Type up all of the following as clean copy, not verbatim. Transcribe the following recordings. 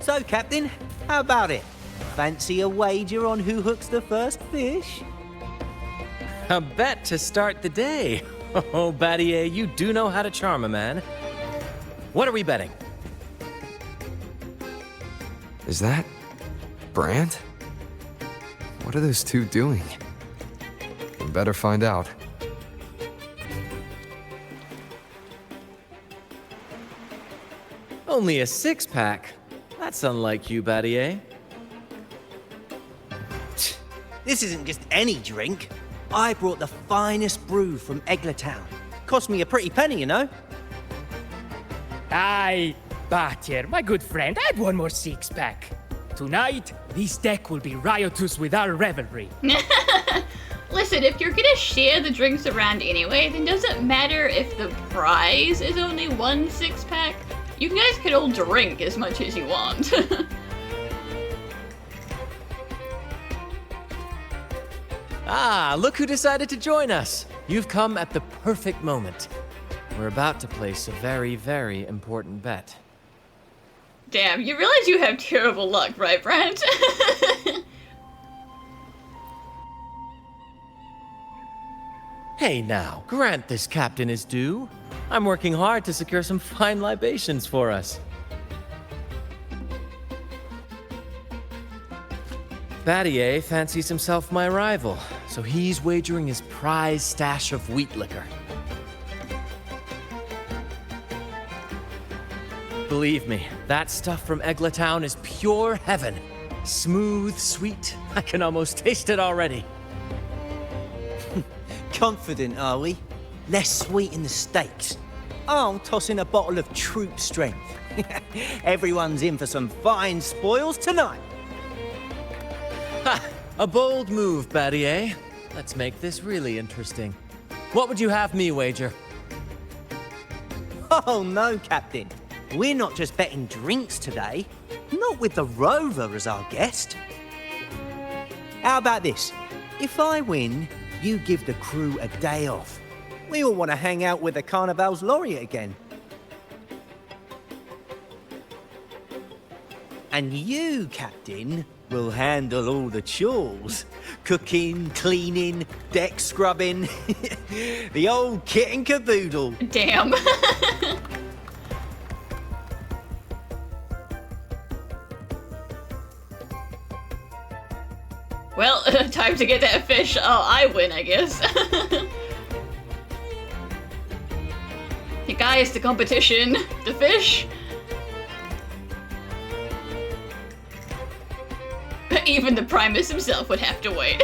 So, Captain, how about it? Fancy a wager on who hooks the first fish? A bet to start the day. Oh, Battier, you do know how to charm a man. What are we betting? Is that Brant? What are those two doing? We better find out. Only a six-pack. That's unlike you, Battier. This isn't just any drink. I brought the finest brew from Town. Cost me a pretty penny, you know. Aye, Battier, my good friend, add one more six-pack. Tonight, this deck will be riotous with our revelry. Listen, if you're gonna share the drinks around anyway, then does it matter if the prize is only one six-pack? You guys could all drink as much as you want. Ah, look who decided to join us. You've come at the perfect moment. We're about to place a very, very important bet. Damn, you realize you have terrible luck, right, Brant? Hey now, grant this captain his due. I'm working hard to secure some fine libations for us. Battier fancies himself my rival, so he's wagering his prize stash of wheat liquor. Believe me, that stuff from Town is pure heaven. Smooth, sweet, I can almost taste it already. Confident, are we? Less sweet in the steaks. I'll toss in a bottle of troop strength. Everyone's in for some fine spoils tonight. Ha! A bold move, Battier. Let's make this really interesting. What would you have me wager? Oh no, Captain. We're not just betting drinks today. Not with the Rover as our guest. How about this? If I win, you give the crew a day off. We all want to hang out with the Carnival's laureate again. And you, Captain, will handle all the chores. Cooking, cleaning, deck scrubbing. The old kit and caboodle. Damn. Well, time to get that fish. Oh, I win, I guess. Hey guys, the competition. The fish. Even the Primus himself would have to wait.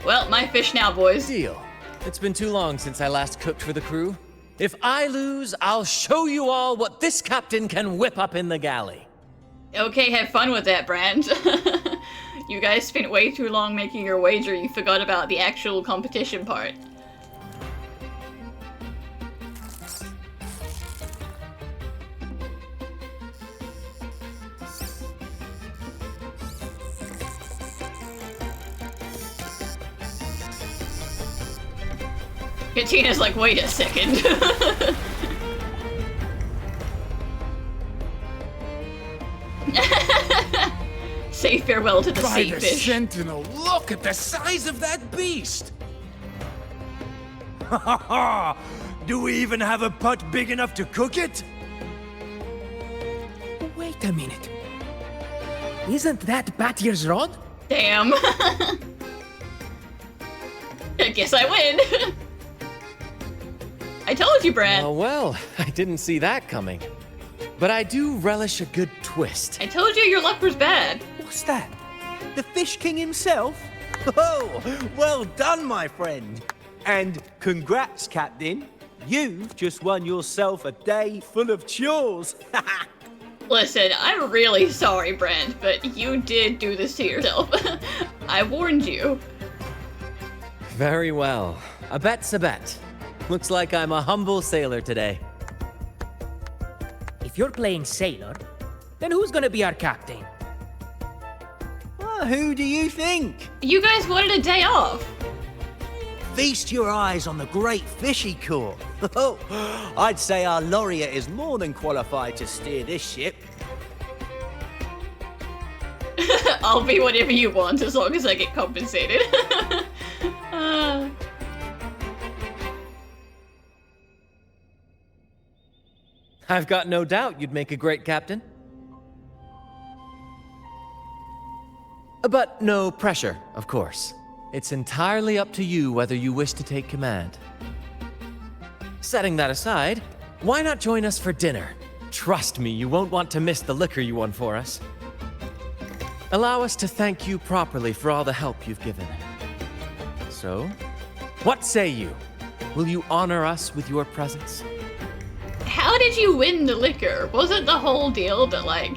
Well, my fish now, boys. Deal. It's been too long since I last cooked for the crew. If I lose, I'll show you all what this captain can whip up in the galley. Okay, have fun with that, Brant. You guys spent way too long making your wager, you forgot about the actual competition part. Katina's like, wait a second. Say farewell to the sea By the fish. Sentinel, look at the size of that beast! Ha ha ha! Do we even have a pot big enough to cook it? Wait a minute. Isn't that Battier's rod? Damn. I guess I win. I told you, Brant. Oh well, I didn't see that coming. But I do relish a good twist. I told you your luck was bad. What's that? The Fish King himself? Oh, well done, my friend. And congrats, Captain. You've just won yourself a day full of chores. Listen, I'm really sorry, Brant, but you did do this to yourself. I warned you. Very well. A bet's a bet. Looks like I'm a humble sailor today. If you're playing sailor, then who's gonna be our captain? Well, who do you think? You guys wanted a day off. Feast your eyes on the great fish he caught. Oh, I'd say our laureate is more than qualified to steer this ship. I'll be whatever you want as long as I get compensated. I've got no doubt you'd make a great captain. But no pressure, of course. It's entirely up to you whether you wish to take command. Setting that aside, why not join us for dinner? Trust me, you won't want to miss the liquor you won for us. Allow us to thank you properly for all the help you've given. So, what say you? Will you honor us with your presence? How did you win the liquor? Wasn't the whole deal that, like,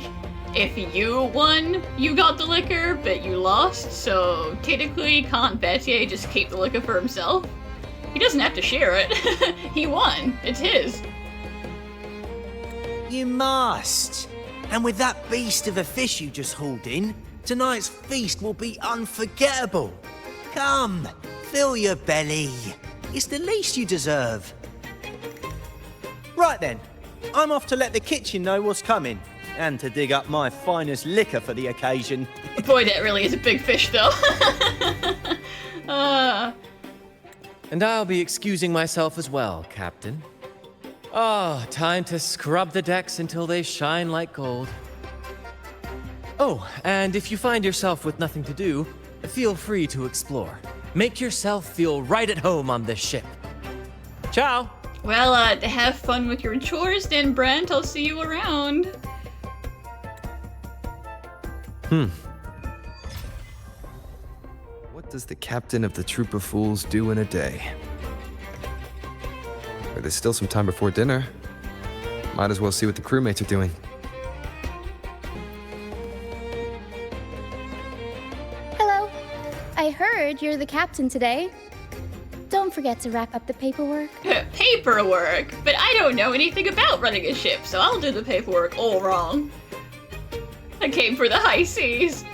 if you won, you got the liquor, but you lost, so technically can't Betier just keep the liquor for himself? He doesn't have to share it. He won. It's his. You must. And with that beast of a fish you just hauled in, tonight's feast will be unforgettable. Come, fill your belly. It's the least you deserve. Right then, I'm off to let the kitchen know what's coming, and to dig up my finest liquor for the occasion. Boy, that really is a big fish, though. And I'll be excusing myself as well, Captain. Oh, time to scrub the decks until they shine like gold. Oh, and if you find yourself with nothing to do, feel free to explore. Make yourself feel right at home on this ship. Ciao! Well, have fun with your chores then, Brant. I'll see you around. What does the captain of the troop of fools do in a day? Or there's still some time before dinner. Might as well see what the crewmates are doing. Hello. I heard you're the captain today. Don't forget to wrap up the paperwork. Paperwork? But I don't know anything about running a ship, so I'll do the paperwork all wrong. I came for the high seas.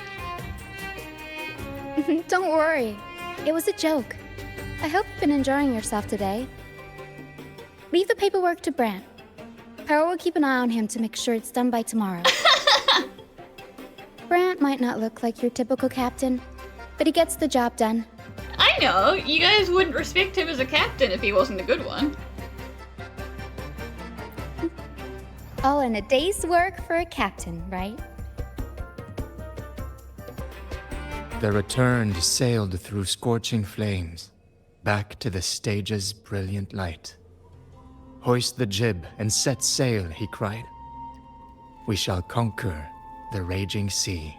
Don't worry. It was a joke. I hope you've been enjoying yourself today. Leave the paperwork to Brant. Power will keep an eye on him to make sure it's done by tomorrow. Brant might not look like your typical captain, but he gets the job done. I know. You guys wouldn't respect him as a captain if he wasn't a good one. All in a day's work for a captain, right? The Returned sailed through scorching flames, back to the stage's brilliant light. Hoist the jib and set sail, he cried. We shall conquer the raging sea.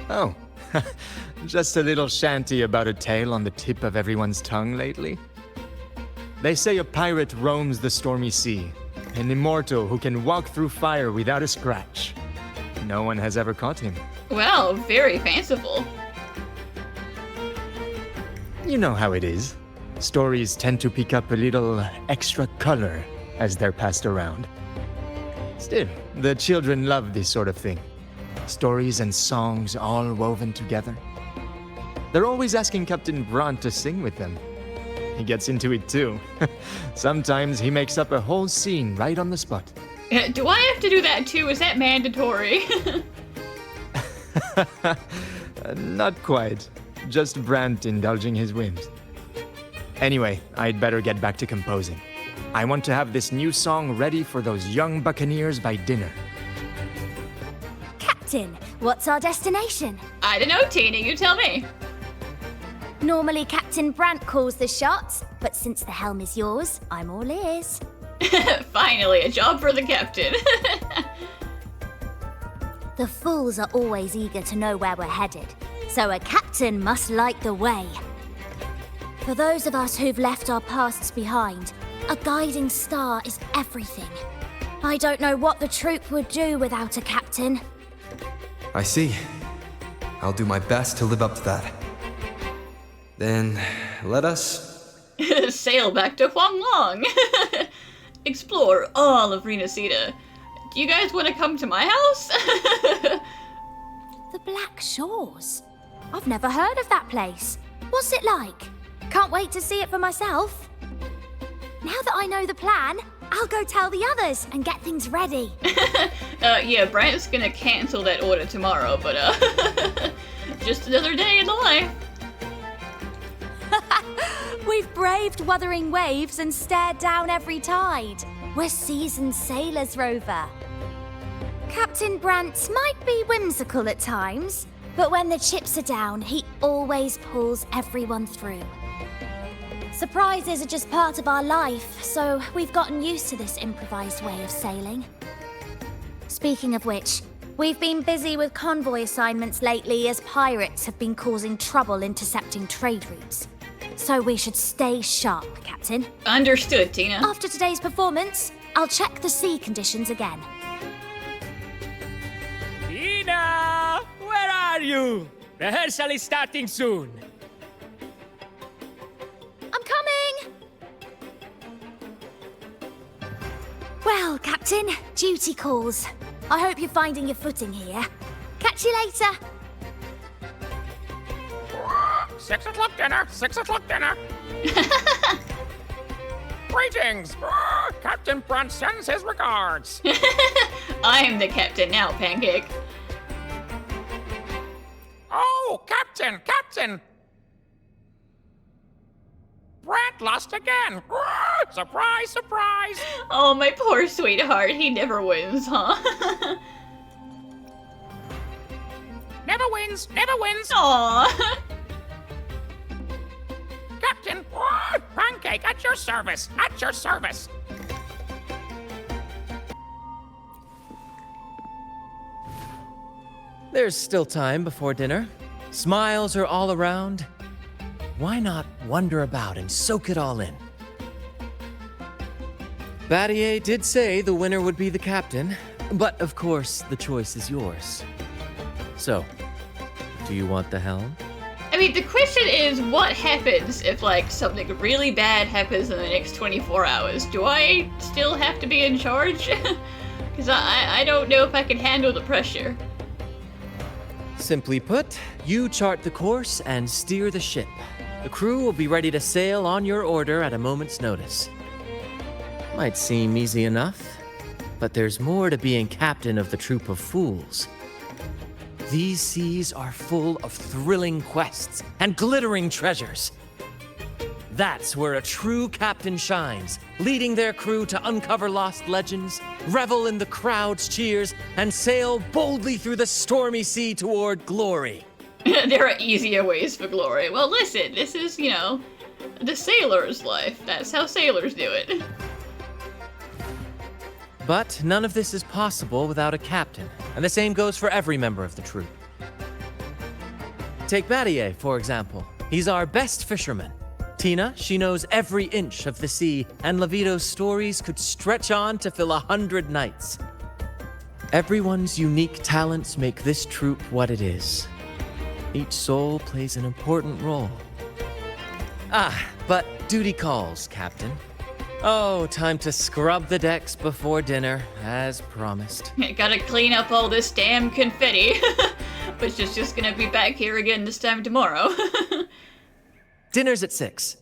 Oh, just a little shanty about a tale on the tip of everyone's tongue lately. They say a pirate roams the stormy sea, an immortal who can walk through fire without a scratch. No one has ever caught him. Well, very fanciful. You know how it is. Stories tend to pick up a little extra color as they're passed around. Still, the children love this sort of thing. Stories and songs all woven together. They're always asking Captain Brant to sing with them. He gets into it too. Sometimes he makes up a whole scene right on the spot. Do I have to do that too? Is that mandatory? Not quite. Just Brant indulging his whims. Anyway, I'd better get back to composing. I want to have this new song ready for those young buccaneers by dinner. Captain, what's our destination? I don't know, Tina, you tell me. Normally Captain Brant calls the shots, but since the helm is yours, I'm all ears. Finally, a job for the captain. The fools are always eager to know where we're headed, so a captain must light the way. For those of us who've left our pasts behind, a guiding star is everything. I don't know what the troop would do without a captain. I see. I'll do my best to live up to that. Then, let us... sail back to Huanglong. Explore all of Renacida. Do you guys want to come to my house? The Black Shores? I've never heard of that place. What's it like? Can't wait to see it for myself. Now that I know the plan, I'll go tell the others and get things ready. Yeah, Brant's gonna cancel that order tomorrow, but just another day in the life. We've braved wuthering waves and stared down every tide. We're seasoned sailors, Rover. Captain Brant might be whimsical at times, but when the chips are down, he always pulls everyone through. Surprises are just part of our life, so we've gotten used to this improvised way of sailing. Speaking of which, we've been busy with convoy assignments lately as pirates have been causing trouble intercepting trade routes. So we should stay sharp, Captain. Understood, Tina. After today's performance, I'll check the sea conditions again. Tina! Where are you? Rehearsal is starting soon. I'm coming! Well, Captain, duty calls. I hope you're finding your footing here. Catch you later. 6 o'clock dinner, 6 o'clock dinner. Greetings! Captain Brant sends his regards. I'm the captain now, Pancake. Oh, Captain, Captain! Brant lost again. Surprise, surprise! Oh, my poor sweetheart. He never wins, huh? Never wins, never wins. Aww. Captain, Pancake at your service, at your service. There's still time before dinner. Smiles are all around. Why not wander about and soak it all in? Battier did say the winner would be the captain, but of course the choice is yours. So, do you want the helm? I mean, the question is, what happens if, like, something really bad happens in the next 24 hours? Do I still have to be in charge? Because I don't know if I can handle the pressure. Simply put, you chart the course and steer the ship. The crew will be ready to sail on your order at a moment's notice. Might seem easy enough, but there's more to being captain of the troop of fools. These seas are full of thrilling quests and glittering treasures. That's where a true captain shines, leading their crew to uncover lost legends, revel in the crowd's cheers, and sail boldly through the stormy sea toward glory. There are easier ways for glory. Well, listen, this is, you know, the sailor's life. That's how sailors do it. But none of this is possible without a captain, and the same goes for every member of the troop. Take Battier, for example. He's our best fisherman. Tina, she knows every inch of the sea, and Levito's stories could stretch on to fill 100 nights. Everyone's unique talents make this troop what it is. Each soul plays an important role. Ah, but duty calls, Captain. Oh, time to scrub the decks before dinner, as promised. Gotta clean up all this damn confetti, which is just gonna be back here again this time tomorrow. Dinner's at 6.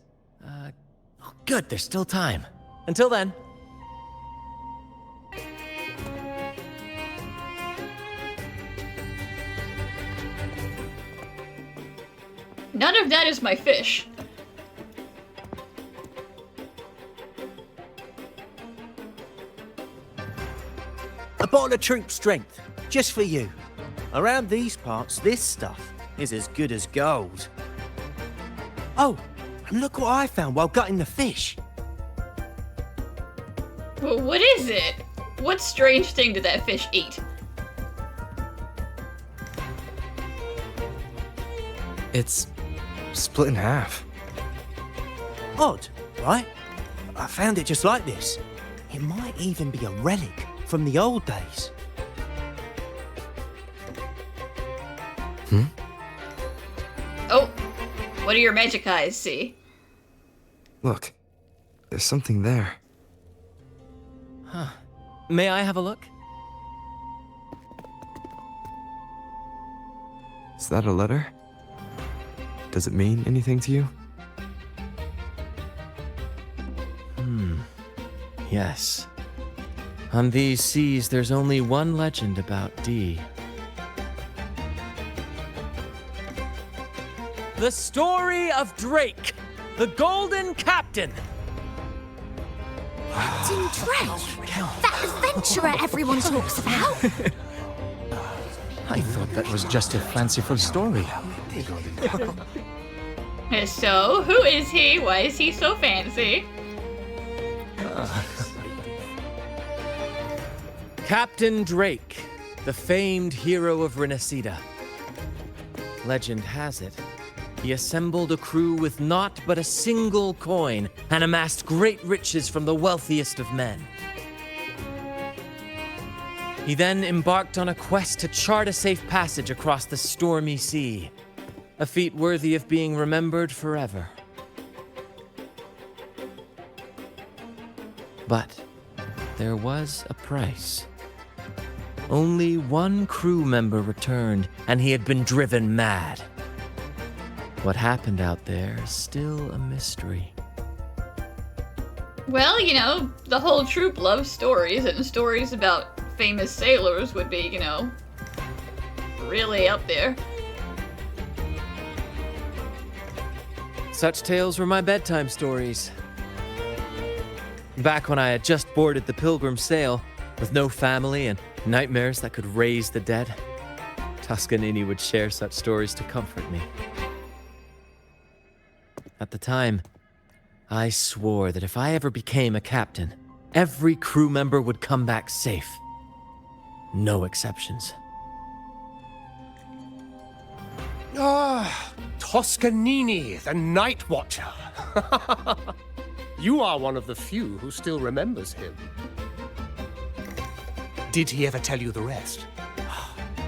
Oh, good, there's still time. Until then. None of that is my fish. A bottle of troop strength, just for you. Around these parts, this stuff is as good as gold. Oh, and look what I found while gutting the fish. Well, what is it? What strange thing did that fish eat? It's split in half. Odd, right? I found it just like this. It might even be a relic from the old days. Oh, what do your magic eyes see? Look, there's something there. Huh. May I have a look? Is that a letter? Does it mean anything to you? Yes. On these seas, there's only one legend about Dee. The story of Drake, the Golden Captain. Captain Drake? That adventurer everyone talks about? I thought that was just a fanciful story. So, who is he? Why is he so fancy? Captain Drake, the famed hero of Renacida. Legend has it, he assembled a crew with naught but a single coin and amassed great riches from the wealthiest of men. He then embarked on a quest to chart a safe passage across the stormy sea, a feat worthy of being remembered forever. But there was a price. Only one crew member returned, and he had been driven mad. What happened out there is still a mystery. Well, you know, the whole troop loves stories, and stories about famous sailors would be, you know, really up there. Such tales were my bedtime stories. Back when I had just boarded the Pilgrim sail, with no family and nightmares that could raise the dead, Toscanini would share such stories to comfort me. At the time, I swore that if I ever became a captain, every crew member would come back safe. No exceptions. Ah, Toscanini, the Night Watcher. You are one of the few who still remembers him. Did he ever tell you the rest?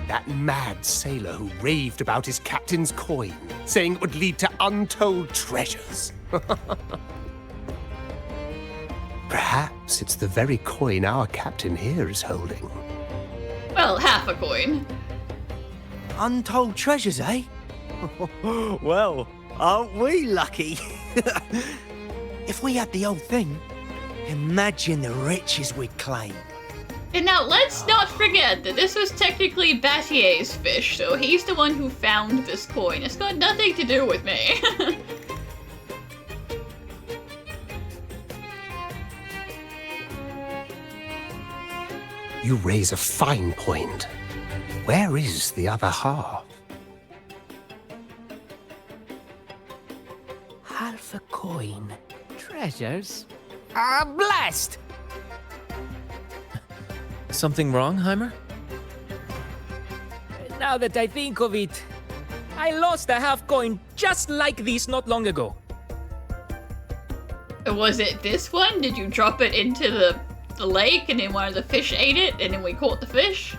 That mad sailor who raved about his captain's coin, saying it would lead to untold treasures. Perhaps it's the very coin our captain here is holding. Well, half a coin. Untold treasures, eh? Well, aren't we lucky? If we had the whole thing, imagine the riches we'd claim. And now, let's not forget that this was technically Battier's fish, so he's the one who found this coin. It's got nothing to do with me. You raise a fine point. Where is the other half? Half a coin. Treasures? Ah, blast! Something wrong, Heimer? Now that I think of it, I lost a half coin just like this not long ago. Was it this one? Did you drop it into the lake and then one of the fish ate it and then we caught the fish?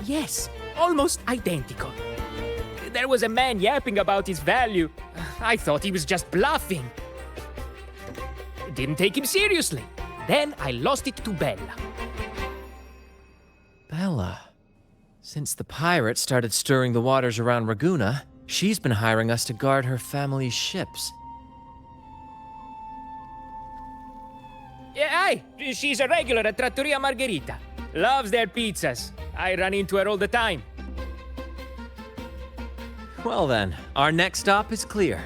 Yes, almost identical. There was a man yapping about his value. I thought he was just bluffing. Didn't take him seriously. Then I lost it to Bella. Bella. Since the pirates started stirring the waters around Raguna, she's been hiring us to guard her family's ships. Yeah, aye, she's a regular at Trattoria Margherita. Loves their pizzas. I run into her all the time. Well then, our next stop is clear.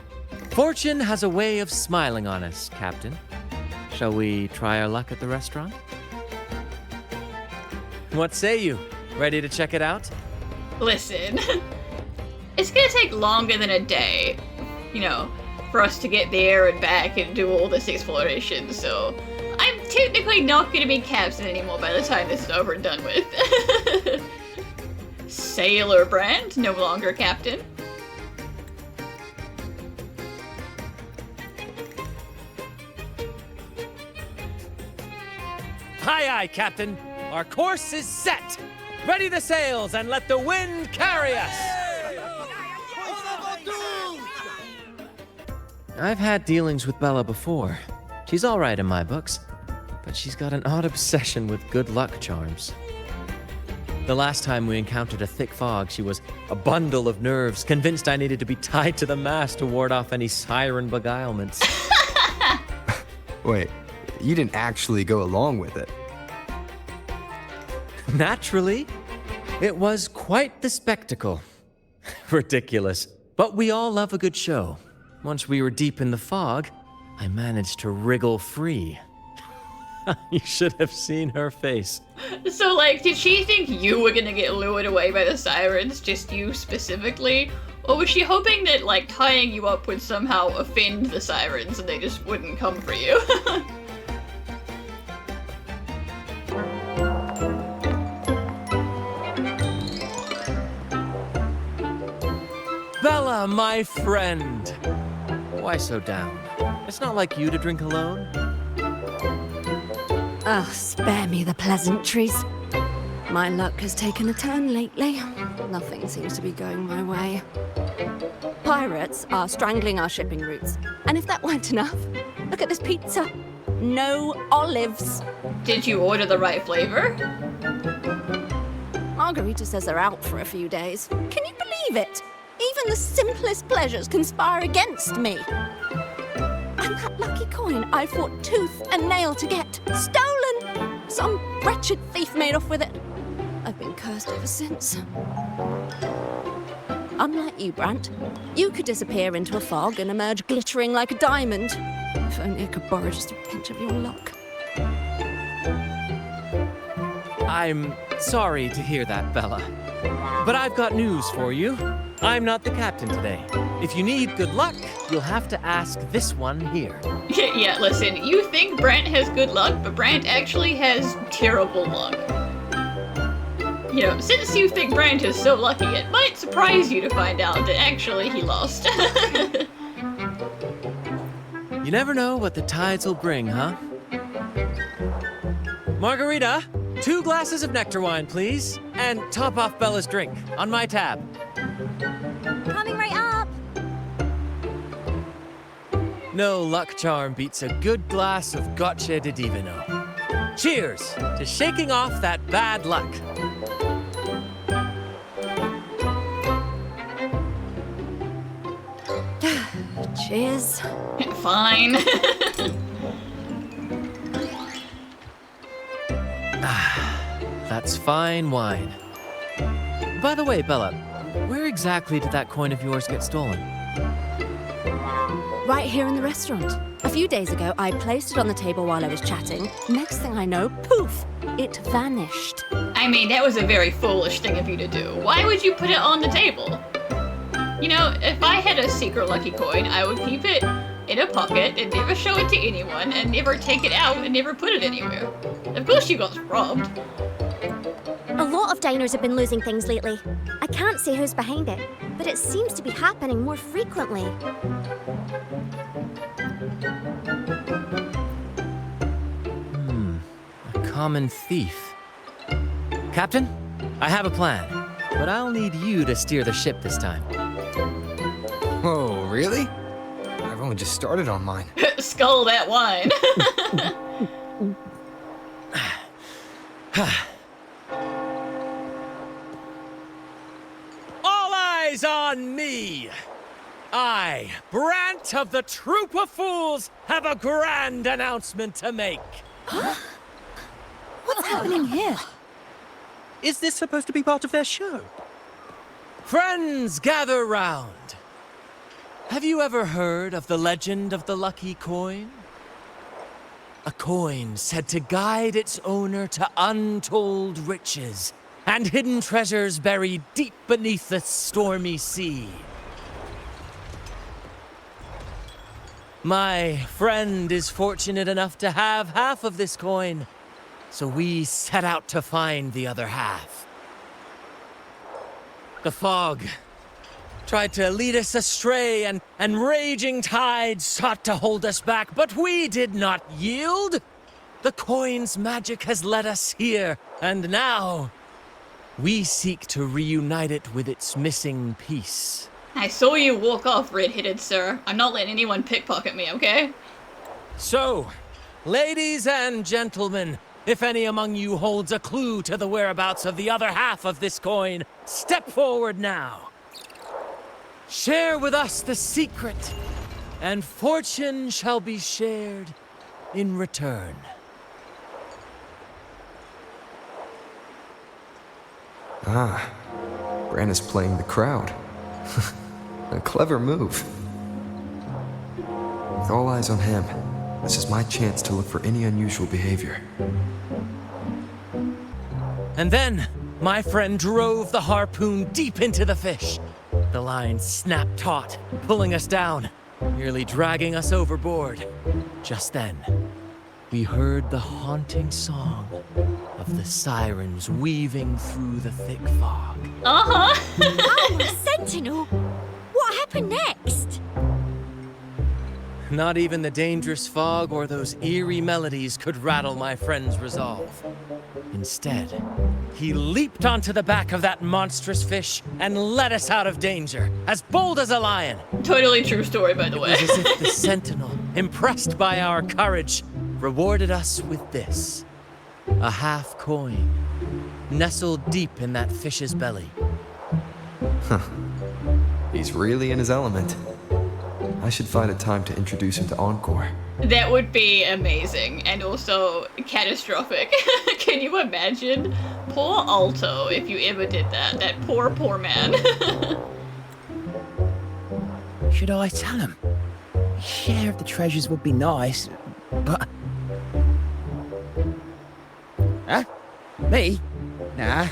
Fortune has a way of smiling on us, Captain. Shall we try our luck at the restaurant? What say you? Ready to check it out? Listen, it's gonna take longer than a day, you know, for us to get there and back and do all this exploration, so I'm technically not gonna be captain anymore by the time this is over and done with. Sailor Brant, no longer captain. Aye, aye, Captain. Our course is set. Ready the sails and let the wind carry us. I've had dealings with Bella before. She's all right in my books, but she's got an odd obsession with good luck charms. The last time we encountered a thick fog, she was a bundle of nerves, convinced I needed to be tied to the mast to ward off any siren beguilements. Wait, you didn't actually go along with it. Naturally, it was quite the spectacle. Ridiculous, but we all love a good show. Once we were deep in the fog, I managed to wriggle free. You should have seen her face. So, like, did she think you were gonna get lured away by the sirens, just you specifically? Or was she hoping that, like, tying you up would somehow offend the sirens and they just wouldn't come for you? Bella, my friend! Why so down? It's not like you to drink alone. Oh, spare me the pleasantries. My luck has taken a turn lately. Nothing seems to be going my way. Pirates are strangling our shipping routes. And if that weren't enough, look at this pizza. No olives. Did you order the right flavor? Margarita says they're out for a few days. Can you believe it? Even the simplest pleasures conspire against me. And that lucky coin I fought tooth and nail to get. Stolen! Some wretched thief made off with it. I've been cursed ever since. Unlike you, Brant, you could disappear into a fog and emerge glittering like a diamond. If only I could borrow just a pinch of your luck. I'm sorry to hear that, Bella. But I've got news for you. I'm not the captain today. If you need good luck, you'll have to ask this one here. Yeah, listen, you think Brant has good luck, but Brant actually has terrible luck. You know, since you think Brant is so lucky, it might surprise you to find out that actually he lost. You never know what the tides will bring, huh? Margarita, 2 glasses of nectar wine, please. And top off Bella's drink, on my tab. Coming right up. No luck charm beats a good glass of gotcha di divino. Cheers to shaking off that bad luck. Cheers. Fine. That's fine wine. By the way, Bella, where exactly did that coin of yours get stolen? Right here in the restaurant. A few days ago, I placed it on the table while I was chatting. Next thing I know, poof, it vanished. I mean, that was a very foolish thing of you to do. Why would you put it on the table? You know, if I had a secret lucky coin, I would keep it in a pocket and never show it to anyone and never take it out and never put it anywhere. Of course you got robbed. A lot of diners have been losing things lately. I can't say who's behind it, but it seems to be happening more frequently. A common thief. Captain, I have a plan, but I'll need you to steer the ship this time. Oh, really? I've only just started on mine. Skull that wine. All eyes on me! I, Brant of the Troop of Fools, have a grand announcement to make. What's happening here? Is this supposed to be part of their show? Friends, gather round. Have you ever heard of the legend of the lucky coin? A coin said to guide its owner to untold riches and hidden treasures buried deep beneath the stormy sea. My friend is fortunate enough to have half of this coin, so we set out to find the other half. The fog tried to lead us astray, and raging tides sought to hold us back, but we did not yield. The coin's magic has led us here, and now we seek to reunite it with its missing piece. I saw you walk off red-headed, sir. I'm not letting anyone pickpocket me, okay? So, ladies and gentlemen, If any among you holds a clue to the whereabouts of the other half of this coin, step forward now. Share with us the secret, and fortune shall be shared in return. Ah, Brant is playing the crowd. A clever move. With all eyes on him, this is my chance to look for any unusual behavior. And then, my friend drove the harpoon deep into the fish. The line snapped taut, pulling us down, nearly dragging us overboard. Just then, we heard the haunting song of the sirens weaving through the thick fog. Oh, Sentinel! What happened next? Not even the dangerous fog or those eerie melodies could rattle my friend's resolve. Instead, he leaped onto the back of that monstrous fish and led us out of danger, as bold as a lion. Totally true story, by the way. It was as if the sentinel, impressed by our courage, rewarded us with this. A half coin, nestled deep in that fish's belly. Huh. He's really in his element. I should find a time to introduce him to Encore. That would be amazing, and also catastrophic. Can you imagine? Poor Aalto, if you ever did that. That poor, poor man. Should I tell him? A share of the treasures would be nice, but... Huh? Me? Nah.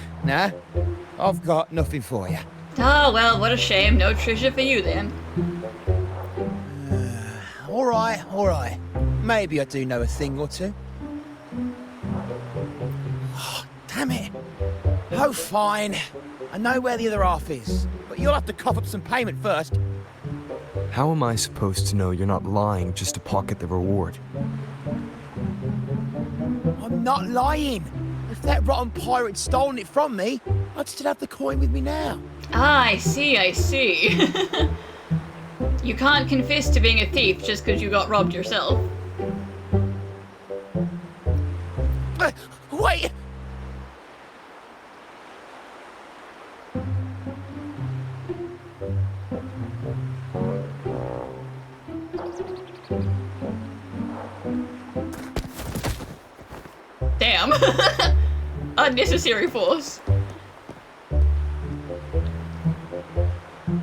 I've got nothing for you. Oh, well, what a shame. No treasure for you, then. All right. Maybe I do know a thing or two. Oh, damn it. Oh, fine. I know where the other half is, but you'll have to cough up some payment first. How am I supposed to know you're not lying just to pocket the reward? I'm not lying. If that rotten pirate'd stolen it from me, I'd still have the coin with me now. Ah, I see. You can't confess to being a thief just because you got robbed yourself. Wait! Damn. Unnecessary force.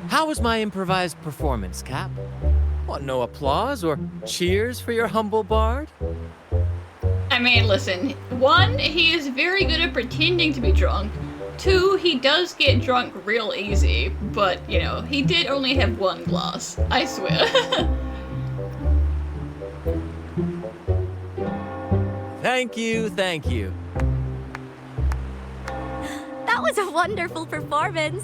How was my improvised performance, Cap? What, no applause or cheers for your humble bard? I mean, listen. 1, he is very good at pretending to be drunk. 2, he does get drunk real easy, but, you know, he did only have 1 glass. I swear. Thank you. That was a wonderful performance.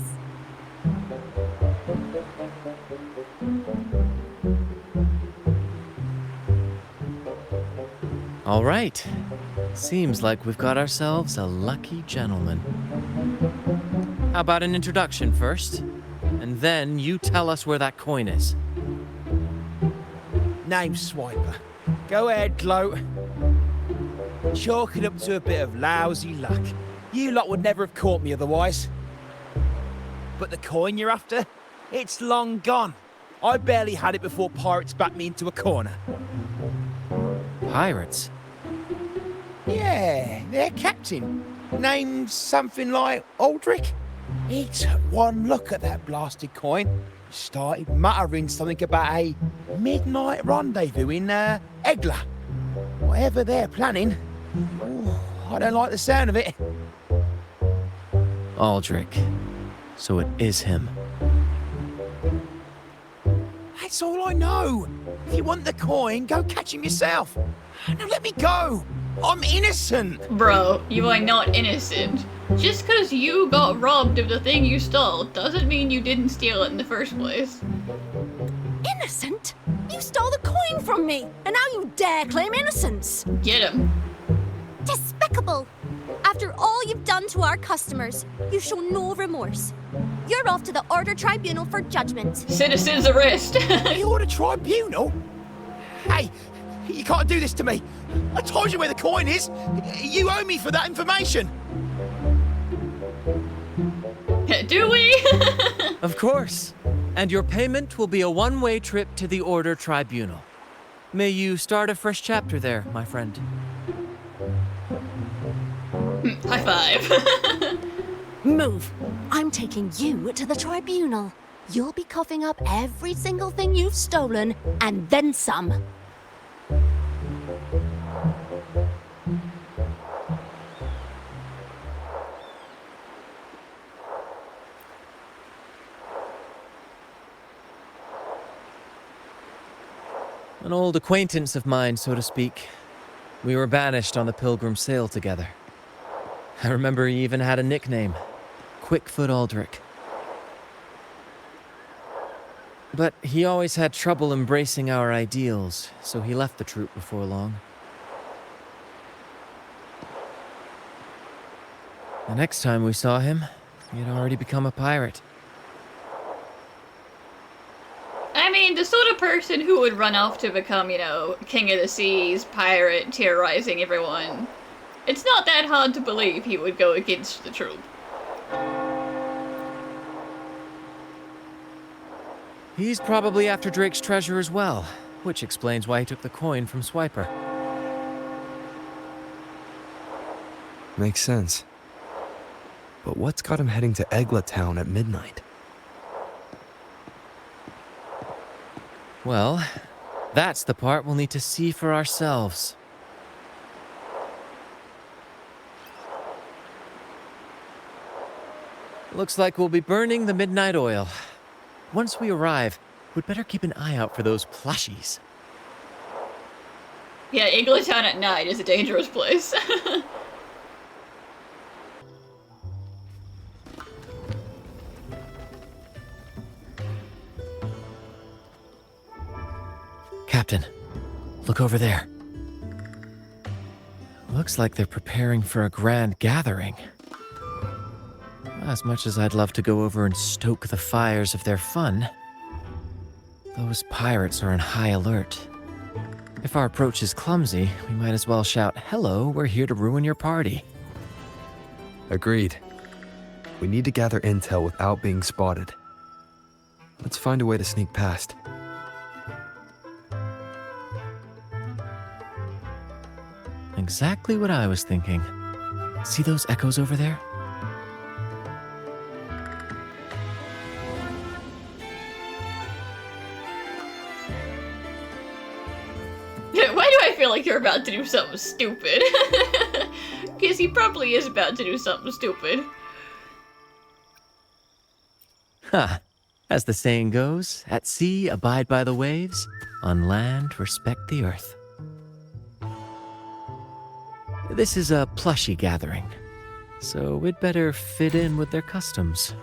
All right. Seems like we've got ourselves a lucky gentleman. How about an introduction first? And then you tell us where that coin is. Name's Swiper. Go ahead, gloat. Chalk it up to a bit of lousy luck. You lot would never have caught me otherwise. But the coin you're after? It's long gone. I barely had it before pirates backed me into a corner. Pirates? Yeah, their captain. Named something like Aldrich. He took one look at that blasted coin, started muttering something about a midnight rendezvous in Egla. Whatever they're planning. Ooh, I don't like the sound of it. Aldrich. So it is him. That's all I know. If you want the coin, go catch him yourself. Now let me go. I'm innocent. Bro, you are not innocent. Just because you got robbed of the thing you stole doesn't mean you didn't steal it in the first place. Innocent? You stole the coin from me, and now you dare claim innocence. Get him. Despicable! After all you've done to our customers, you show no remorse. You're off to the Order Tribunal for judgment. Citizen's arrest. The Order Tribunal? Hey, You can't do this to me. I told you where the coin is. You owe me for that information. Do we? Of course. And your payment will be a one-way trip to the Order Tribunal. May you start a fresh chapter there, my friend. High five. Move. I'm taking you to the tribunal. You'll be coughing up every single thing you've stolen, and then some. An old acquaintance of mine, so to speak. We were banished on the Pilgrim Sail together. I remember he even had a nickname, Quickfoot Aldrich. But he always had trouble embracing our ideals, so he left the troop before long. The next time we saw him, he had already become a pirate. I mean, the sort of person who would run off to become, king of the seas, pirate, terrorizing everyone. It's not that hard to believe he would go against the troop. He's probably after Drake's treasure as well, which explains why he took the coin from Swiper. Makes sense. But what's got him heading to Egla Town at midnight? Well, that's the part we'll need to see for ourselves. Looks like we'll be burning the midnight oil. Once we arrive, we'd better keep an eye out for those plushies. Yeah, Town at night is a dangerous place. Captain, look over there. Looks like they're preparing for a grand gathering. As much as I'd love to go over and stoke the fires of their fun, those pirates are on high alert. If our approach is clumsy, we might as well shout, "Hello, we're here to ruin your party." Agreed. We need to gather intel without being spotted. Let's find a way to sneak past. Exactly what I was thinking. See those echoes over there? Why do I feel like you're about to do something stupid? Because he probably is about to do something stupid. Ha! As the saying goes, at sea abide by the waves, on land respect the earth. This is a plushie gathering, so we'd better fit in with their customs.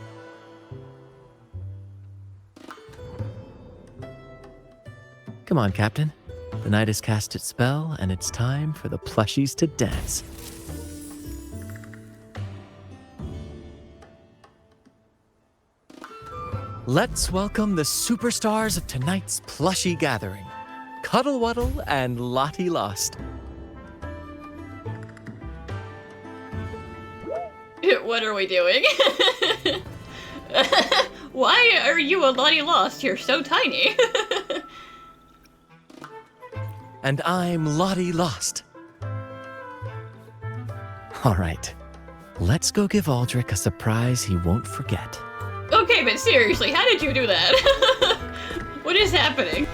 Come on, Captain. The night has cast its spell, and it's time for the plushies to dance. Let's welcome the superstars of tonight's plushie gathering, Cuddle Wuddle and Lottie Lost. What are we doing? Why are you a Lottie Lost? You're so tiny. And I'm Lottie Lost. All right, let's go give Aldrich a surprise he won't forget. Okay, but seriously, how did you do that? What is happening?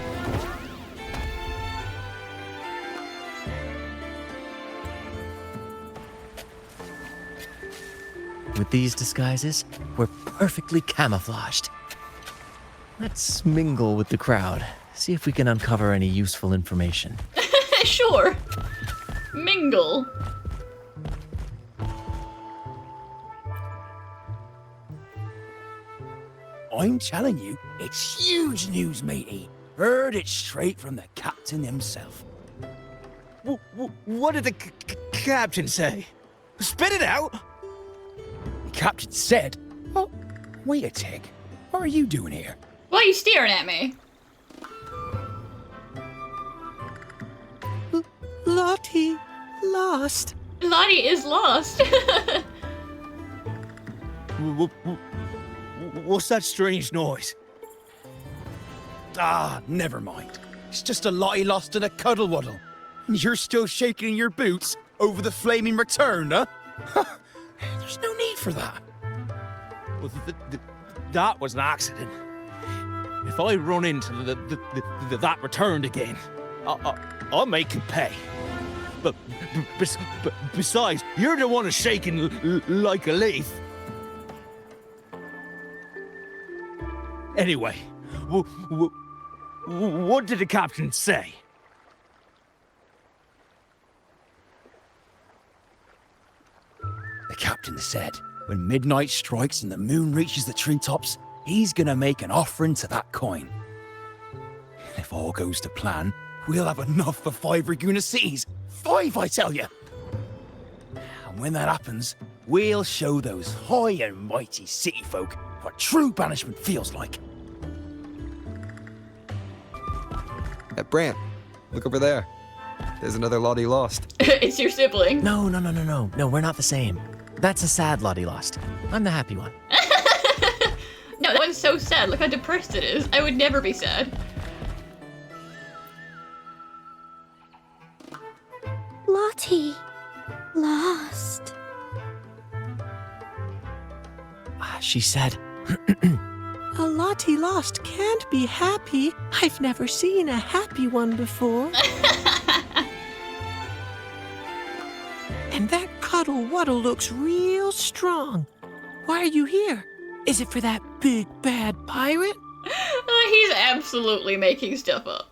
With these disguises, we're perfectly camouflaged. Let's mingle with the crowd, see if we can uncover any useful information. Sure. Mingle. I'm telling you, it's huge news, matey. Heard it straight from the captain himself. What did the captain say? Spit it out! The captain said, "Oh, wait a tick. What are you doing here?" Why are you staring at me? Lottie, lost. Lottie is lost. What's that strange noise? Ah, never mind. It's just a Lottie lost in a cuddle waddle. And you're still shaking in your boots over the flaming return, huh? There's no need for that. Well, that was an accident. If I run into that returned again, I'll make him pay. But besides, you're the one who's shaking like a leaf. Anyway, what did the captain say? The captain said, when midnight strikes and the moon reaches the treetops, he's gonna make an offering to that coin. And if all goes to plan, we'll have enough for 5 Raguna cities. 5, I tell you! And when that happens, we'll show those high and mighty city folk what true banishment feels like. Brant, look over there. There's another Lottie lost. It's your sibling. No, we're not the same. That's a sad Lottie lost. I'm the happy one. No, that one's so sad. Look how depressed it is. I would never be sad. Lottie, lost. She said, A Lottie lost can't be happy. I've never seen a happy one before. And that cuddle waddle looks real strong. Why are you here? Is it for that big bad pirate? He's absolutely making stuff up.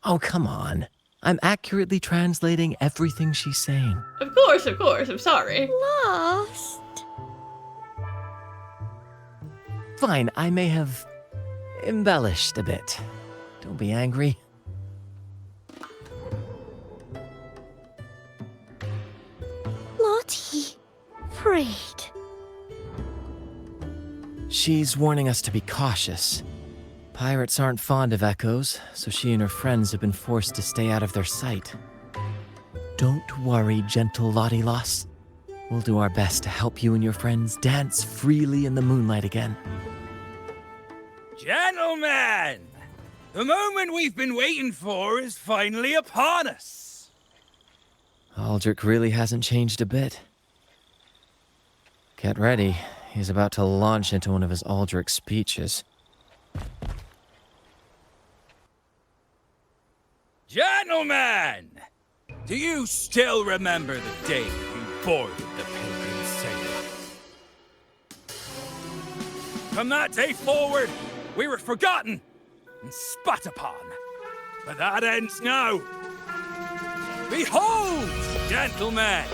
oh, come on. I'm accurately translating everything she's saying. Of course, I'm sorry. Lost. Fine, I may have embellished a bit. Don't be angry. Lottie. Afraid. She's warning us to be cautious. Pirates aren't fond of echoes, so she and her friends have been forced to stay out of their sight. Don't worry, gentle Lottie Loss. We'll do our best to help you and your friends dance freely in the moonlight again. Gentlemen! The moment we've been waiting for is finally upon us. Aldrich really hasn't changed a bit. Get ready. He's about to launch into one of his Aldrich speeches. Gentlemen! Do you still remember the day you boarded the Pilgrim Sailor? From that day forward, we were forgotten and spat upon. But that ends now. Behold, gentlemen,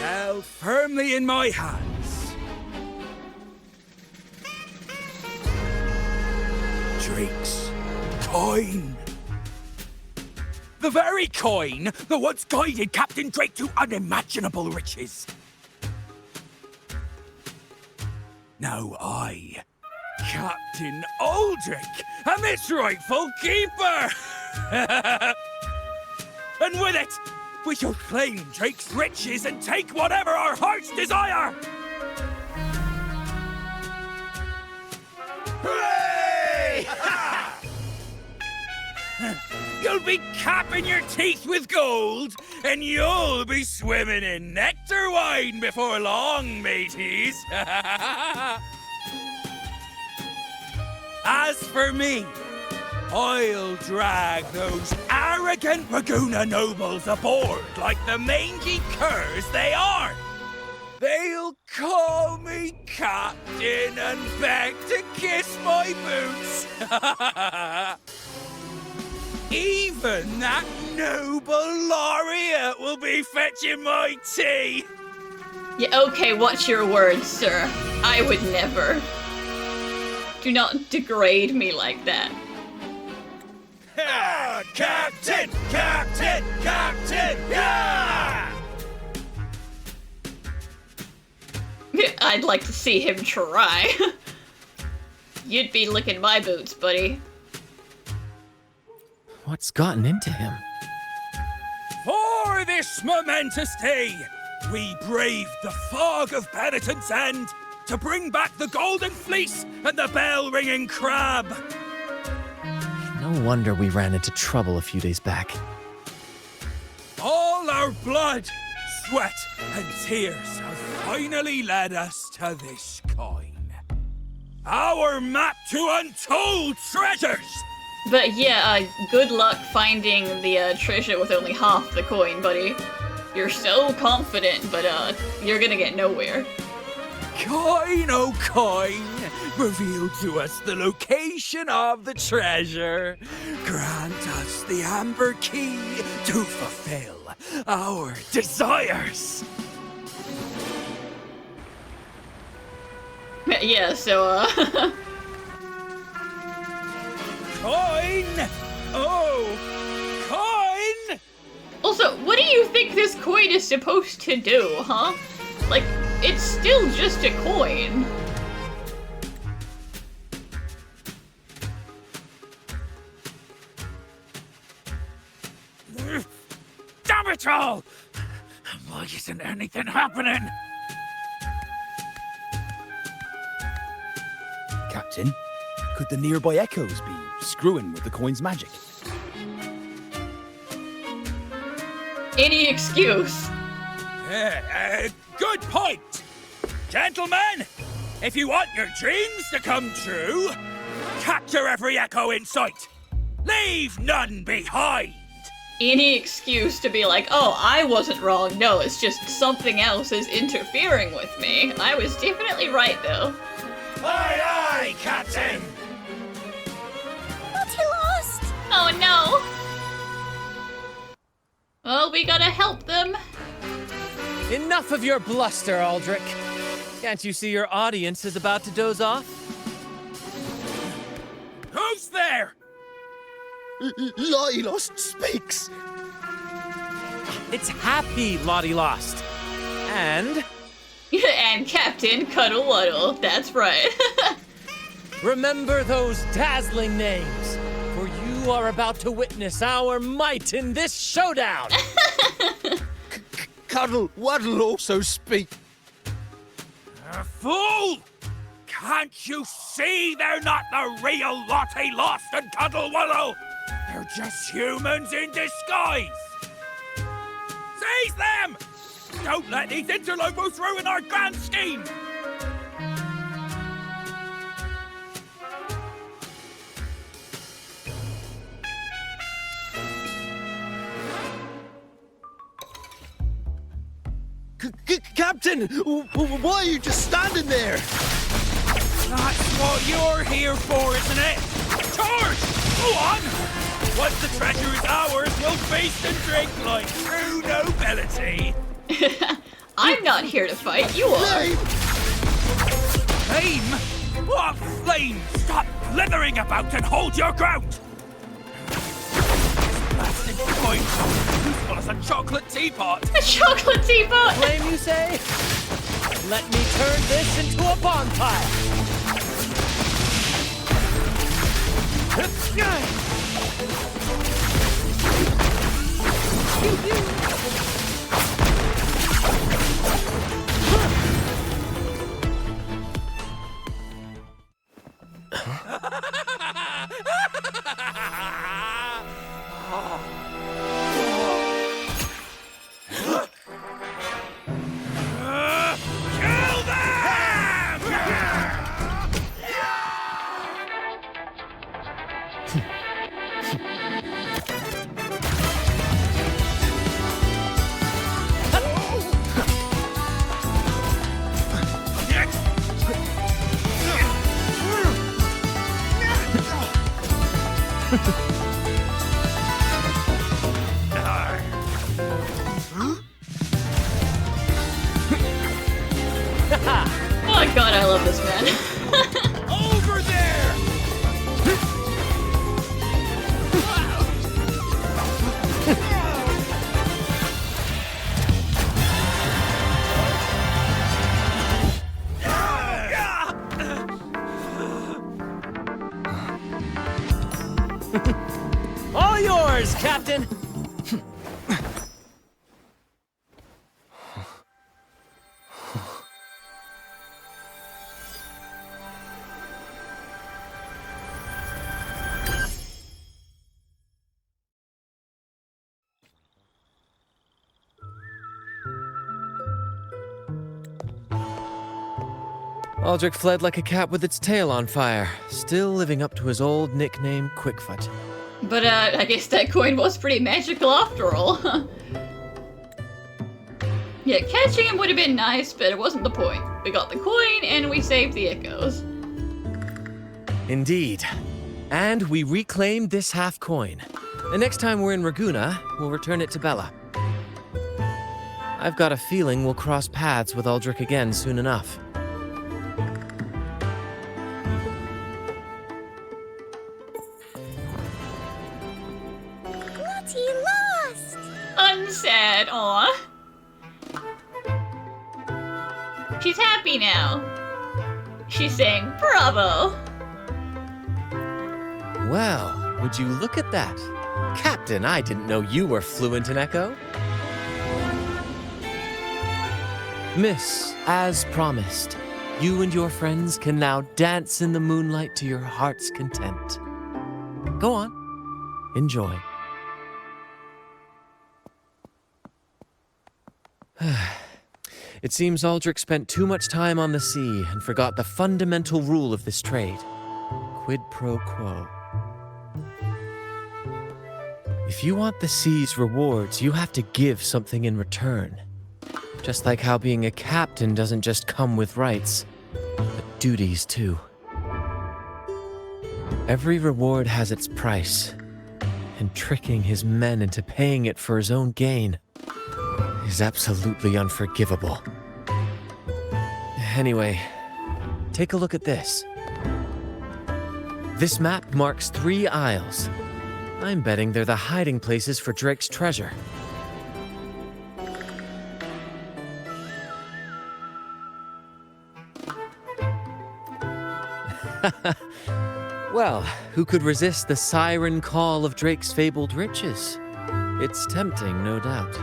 held firmly in my hands, Drake's coin. The very coin that once guided Captain Drake to unimaginable riches. Now I, Captain Aldrich, am its rightful keeper! And with it, we shall claim Drake's riches and take whatever our hearts desire! Hooray! You'll be capping your teeth with gold, and you'll be swimming in nectar wine before long, mateys. As for me, I'll drag those arrogant Raguna nobles aboard like the mangy curs they are. They'll call me captain and beg to kiss my boots. Even that noble laureate will be fetching my tea. Yeah, okay, watch your words, sir. I would never. Do not degrade me like that. Ah, Captain! Captain! Captain! Yeah! I'd like to see him try. You'd be licking my boots, buddy. What's gotten into him? For this momentous day, we braved the fog of penitence end to bring back the golden fleece and the bell-ringing crab. No wonder we ran into trouble a few days back. All our blood, sweat, and tears have finally led us to this coin. Our map to untold treasures! But yeah, good luck finding the treasure with only half the coin, buddy. You're so confident, but you're gonna get nowhere. Coin, oh coin, reveal to us the location of the treasure. Grant us the amber key to fulfill our desires. Yeah, so Coin! Oh, coin! Also, what do you think this coin is supposed to do, huh? Like, it's still just a coin. Damn it all! Why isn't anything happening? Captain, could the nearby echoes be screwing with the coin's magic? Any excuse. Good point! Gentlemen, if you want your dreams to come true, capture every echo in sight. Leave none behind! Any excuse to be like, oh, I wasn't wrong. No, it's just something else is interfering with me. I was definitely right, though. Aye, aye, Captain! But he lost! Oh, no! Well, we gotta help them. Enough of your bluster, Aldrich. Can't you see your audience is about to doze off? Who's there? Lottie Lost speaks! It's Happy Lottie Lost. And And Captain Cuddle Wuddle, that's right. remember those dazzling names, for you are about to witness our might in this showdown. Cuddle Wuddle also speak. Fool! Can't you see they're not the real Lottie Lost and Cuddle Wuddle? They're just humans in disguise! Seize them! Don't let these interlopers ruin our grand scheme! Captain, why are you just standing there? That's what you're here for, isn't it? Charge! Go on! Once the treasure is ours, we'll feast and drink like true nobility. I'm not here to fight, you are. Flame? What flame? Stop blithering about and hold your ground! Blasted coin! Useful as a chocolate teapot! A chocolate teapot! Flame, you say? Let me turn this into a bonfire! Kill them! Oh my god, I love this man. Over there! All yours, Captain! Aldrich fled like a cat with its tail on fire, still living up to his old nickname, Quickfoot. But I guess that coin was pretty magical after all. Yeah, catching him would have been nice, but it wasn't the point. We got the coin and we saved the echoes. Indeed. And we reclaimed this half coin. The next time we're in Raguna, we'll return it to Bella. I've got a feeling we'll cross paths with Aldrich again soon enough. Lottie lost! Unsad, aw. She's happy now. She's saying, bravo! Well, would you look at that? Captain, I didn't know you were fluent in Echo. Miss, as promised, you and your friends can now dance in the moonlight to your heart's content. Go on, enjoy. It seems Aldrich spent too much time on the sea and forgot the fundamental rule of this trade. Quid pro quo. If you want the sea's rewards, you have to give something in return. Just like how being a captain doesn't just come with rights, but duties too. Every reward has its price, and tricking his men into paying it for his own gain is absolutely unforgivable. Anyway, take a look at this. This map marks 3 isles. I'm betting they're the hiding places for Drake's treasure. Well, who could resist the siren call of Drake's fabled riches? It's tempting, no doubt.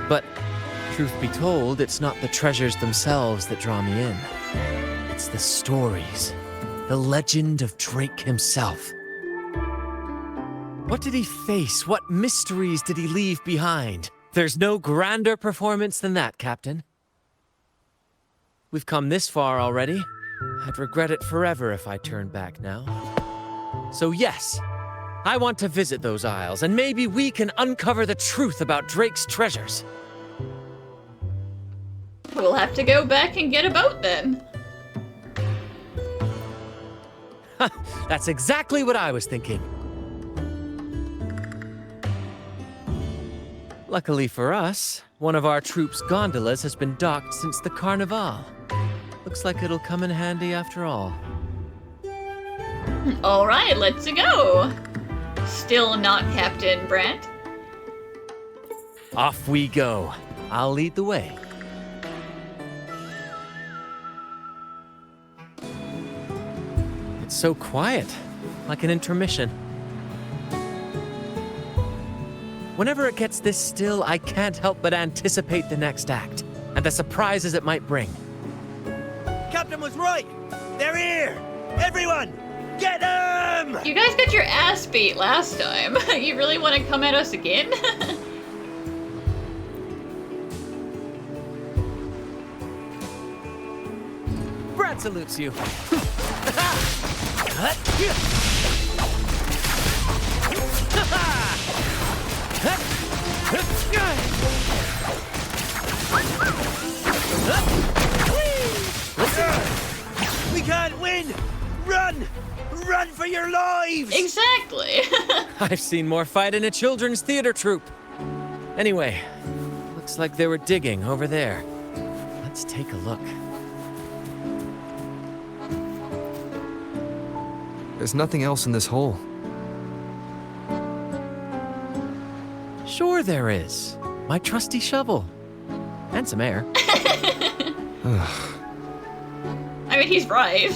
But, truth be told, it's not the treasures themselves that draw me in. It's the stories. The legend of Drake himself. What did he face? What mysteries did he leave behind? There's no grander performance than that, Captain. We've come this far already. I'd regret it forever if I turned back now. So yes, I want to visit those isles, and maybe we can uncover the truth about Drake's treasures. We'll have to go back and get a boat then. That's exactly what I was thinking. Luckily for us, one of our troop's gondolas has been docked since the Carnival. Looks like it'll come in handy after all. Alright, let's go. Still not Captain Brant. Off we go. I'll lead the way. It's so quiet, like an intermission. Whenever it gets this still, I can't help but anticipate the next act, and the surprises it might bring. Captain was right! They're here! Everyone! Get them! You guys got your ass beat last time. You really want to come at us again? Brant salutes you. We can't win! Run! Run for your lives! Exactly! I've seen more fight in a children's theater troupe. Anyway, looks like they were digging over there. Let's take a look. There's nothing else in this hole. Sure there is. My trusty shovel. And some air. I mean, he's right.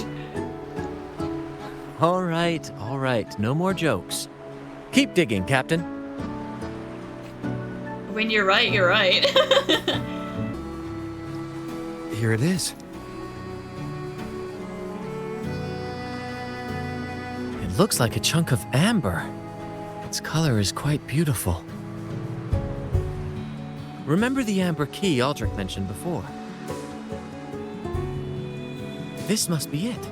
All right. No more jokes. Keep digging, Captain. When you're right, you're right. Here it is. It looks like a chunk of amber. Its color is quite beautiful. Remember the amber key Aldrich mentioned before? This must be it.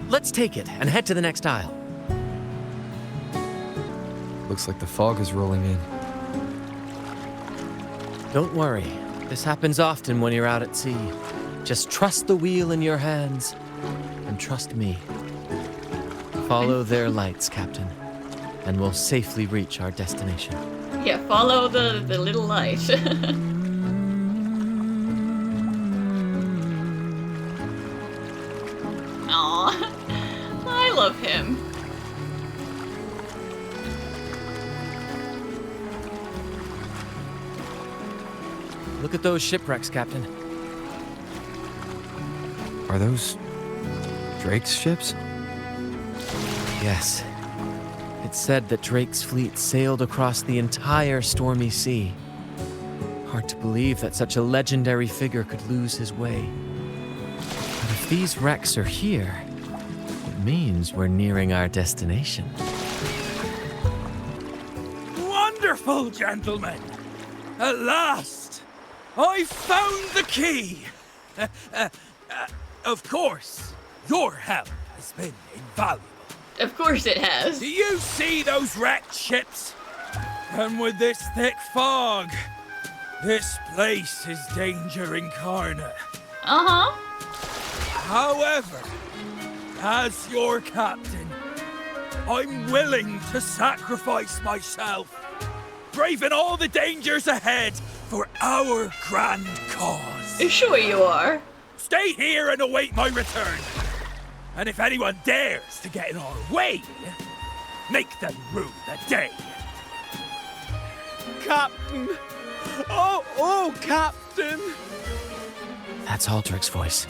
Let's take it and head to the next aisle. Looks like the fog is rolling in. Don't worry. This happens often when you're out at sea. Just trust the wheel in your hands, and trust me. Follow their lights, Captain, and we'll safely reach our destination. Yeah, follow the little light. Aw, I love him. Look at those shipwrecks, Captain. Are those Drake's ships? Yes. It's said that Drake's fleet sailed across the entire stormy sea. Hard to believe that such a legendary figure could lose his way. But if these wrecks are here, it means we're nearing our destination. Wonderful, gentlemen! At last! I found the key! Of course, your help has been invaluable. Of course it has. Do you see those wrecked ships? And with this thick fog, this place is danger incarnate. Uh-huh. However, as your captain, I'm willing to sacrifice myself, braving all the dangers ahead for our grand cause. Sure you are. Stay here and await my return. And if anyone dares to get in our way, make them rue the day. Captain! Oh, Captain! That's Aldrich's voice.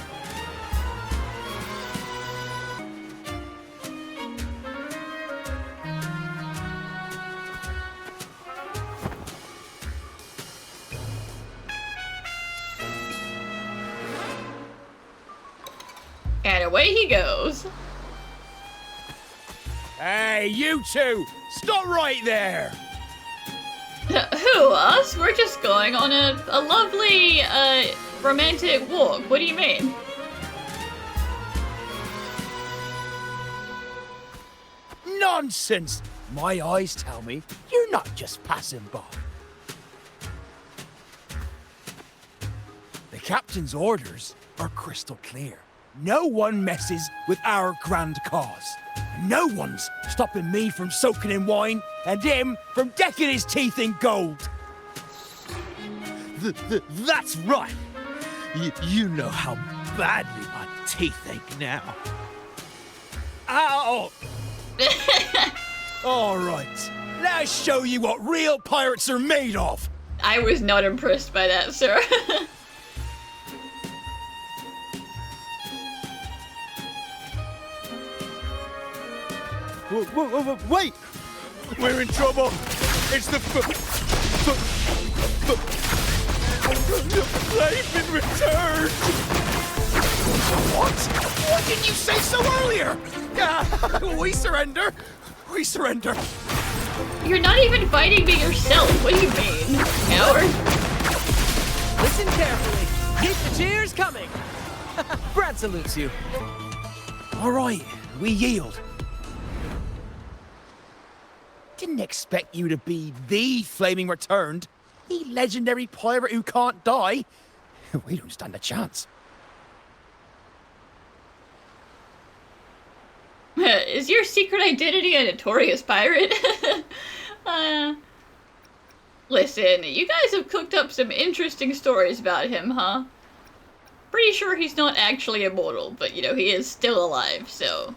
And away he goes. Hey, you two! Stop right there! Who, us? We're just going on a lovely, romantic walk. What do you mean? Nonsense! My eyes tell me you're not just passing by. The captain's orders are crystal clear. No one messes with our grand cause. No one's stopping me from soaking in wine and him from decking his teeth in gold. That's right. You know how badly my teeth ache now. Ow! All right, let's show you what real pirates are made of. I was not impressed by that, sir. Wait! We're in trouble. It's the they've been returned. What? Why didn't you say so earlier? We surrender. We surrender. You're not even fighting me yourself. What do you mean, coward? Listen carefully. Keep the cheers coming. Brant salutes you. All right, we yield. Didn't expect you to be the flaming returned, the legendary pirate who can't die. We don't stand a chance. Is your secret identity a notorious pirate? Listen, you guys have cooked up some interesting stories about him, huh? Pretty sure he's not actually immortal, but, you know, he is still alive, so...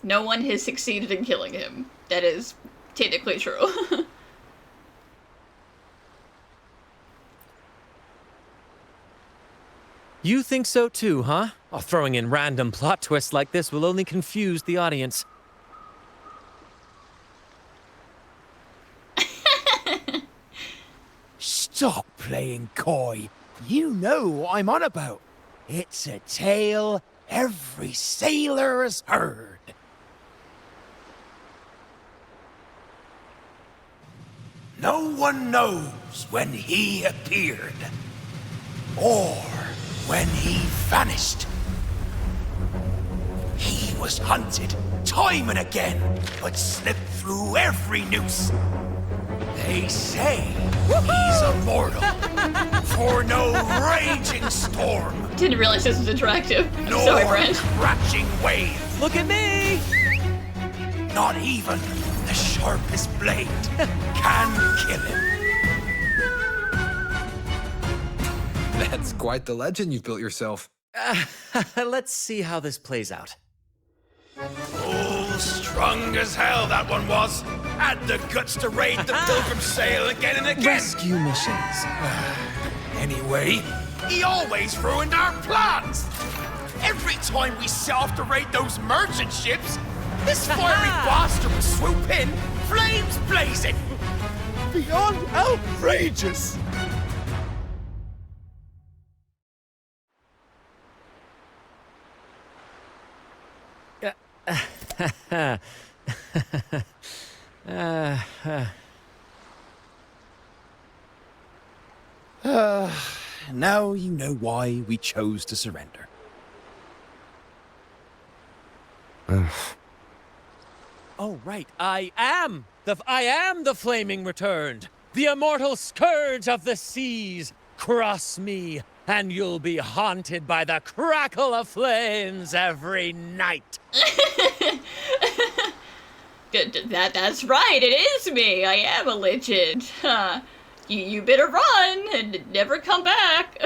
No one has succeeded in killing him. That is technically true. You think so too, huh? Oh, throwing in random plot twists like this will only confuse the audience. Stop playing coy. You know what I'm on about. It's a tale every sailor has heard. No one knows when he appeared, or when he vanished. was hunted time and again, but slipped through every noose. They say he's immortal, for no raging storm, Didn't realize this was interactive. nor Sorry, Brent. crashing wave. Look at me! Not even the sharpest blade can kill him. That's quite the legend you've built yourself. Let's see how this plays out. Oh, strong as hell that one was. Had the guts to raid the Pilgrim Sail again and again. Rescue missions. Anyway, he always ruined our plans. Every time we set off to raid those merchant ships, this fiery bastard would swoop in, flames blazing. Beyond outrageous. Now you know why we chose to surrender. Oh, right. I am the flaming returned, the immortal scourge of the seas. Cross me, and you'll be haunted by the crackle of flames every night. That's right, it is me. I am a legend. You better run and never come back.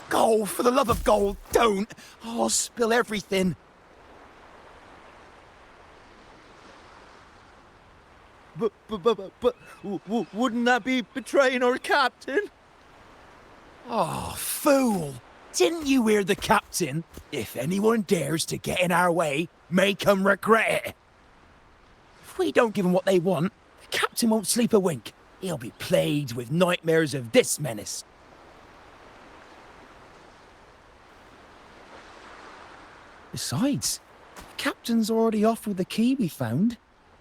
Gold, for the love of gold, don't! I'll spill everything. But wouldn't that be betraying our captain? Oh, fool! Didn't you hear the captain? If anyone dares to get in our way, make them regret it. If we don't give them what they want, the captain won't sleep a wink. He'll be plagued with nightmares of this menace. Besides, the captain's already offered the key we found.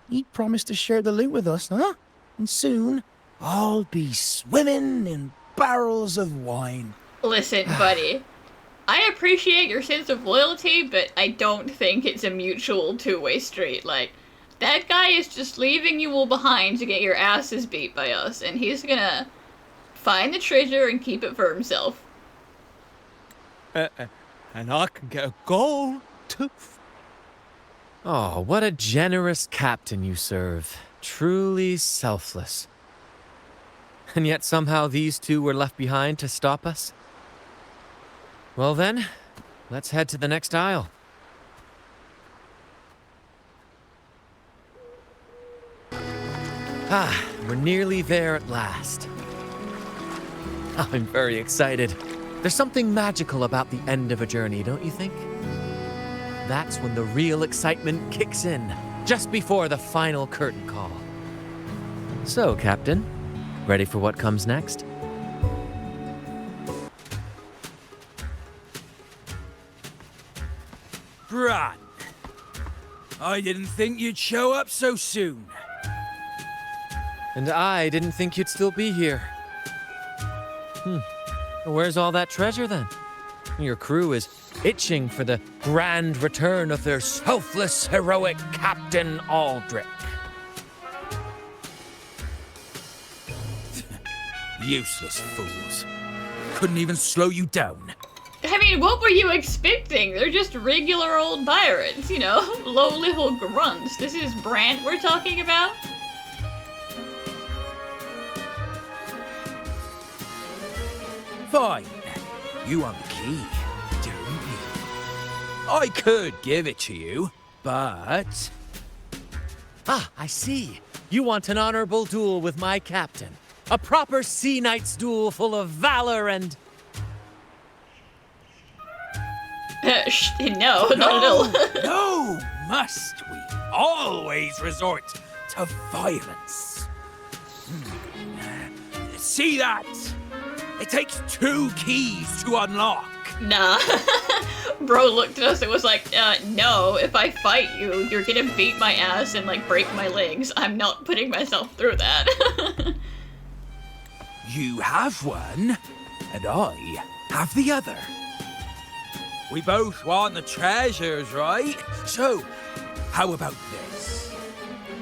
He promised to share the loot with us, huh? And soon, I'll be swimming in barrels of wine. Listen, buddy. I appreciate your sense of loyalty, but I don't think it's a mutual two-way street. Like, that guy is just leaving you all behind to get your asses beat by us, and he's gonna find the treasure and keep it for himself. And I can get a gold too. Oh, what a generous captain you serve. Truly selfless. And yet somehow these two were left behind to stop us? Well then, let's head to the next aisle. Ah, we're nearly there at last. I'm very excited. There's something magical about the end of a journey, don't you think? That's when the real excitement kicks in, just before the final curtain call. So, Captain, ready for what comes next? Brant, I didn't think you'd show up so soon. And I didn't think you'd still be here. Where's all that treasure then? Your crew is itching for the grand return of their selfless, heroic Captain Aldrich. Useless fools. Couldn't even slow you down. I mean, what were you expecting? They're just regular old pirates, you know? Low little grunts. This is Brant we're talking about? Fine. You want the key, don't you? I could give it to you, but... Ah, I see. You want an honorable duel with my captain. A proper sea knight's duel full of valor and... No, not at all. No, must we always resort to violence? See that? It takes 2 keys to unlock. Nah. Bro looked at us and was like, no, if I fight you, you're gonna beat my ass and, like, break my legs. I'm not putting myself through that. You have one, and I have the other. We both want the treasures, right? So, how about this?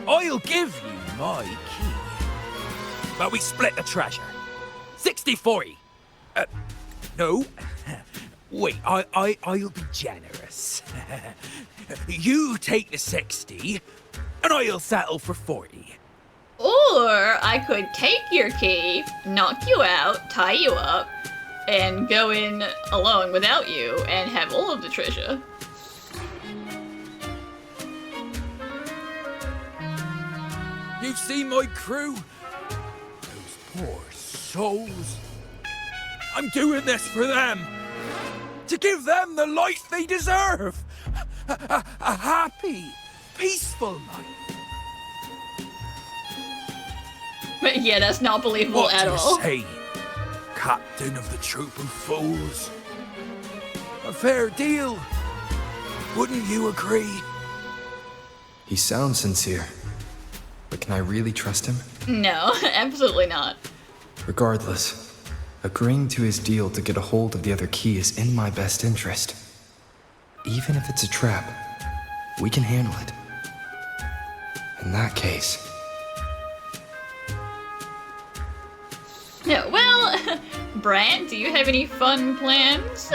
I'll give you my key, but we split the treasure. 60-40. No. Wait, I'll be generous. You take the 60, and I'll settle for 40. Or I could take your key, knock you out, tie you up, and go in alone without you and have all of the treasure. You see my crew? Those poor souls. I'm doing this for them. To give them the life they deserve. A happy, peaceful life. But yeah, that's not believable at all. What do you say, Captain of the Troop of Fools? A fair deal. Wouldn't you agree? He sounds sincere. But can I really trust him? No, absolutely not. Regardless, agreeing to his deal to get a hold of the other key is in my best interest. Even if it's a trap, we can handle it. In that case... Yeah, well, Brant, do you have any fun plans?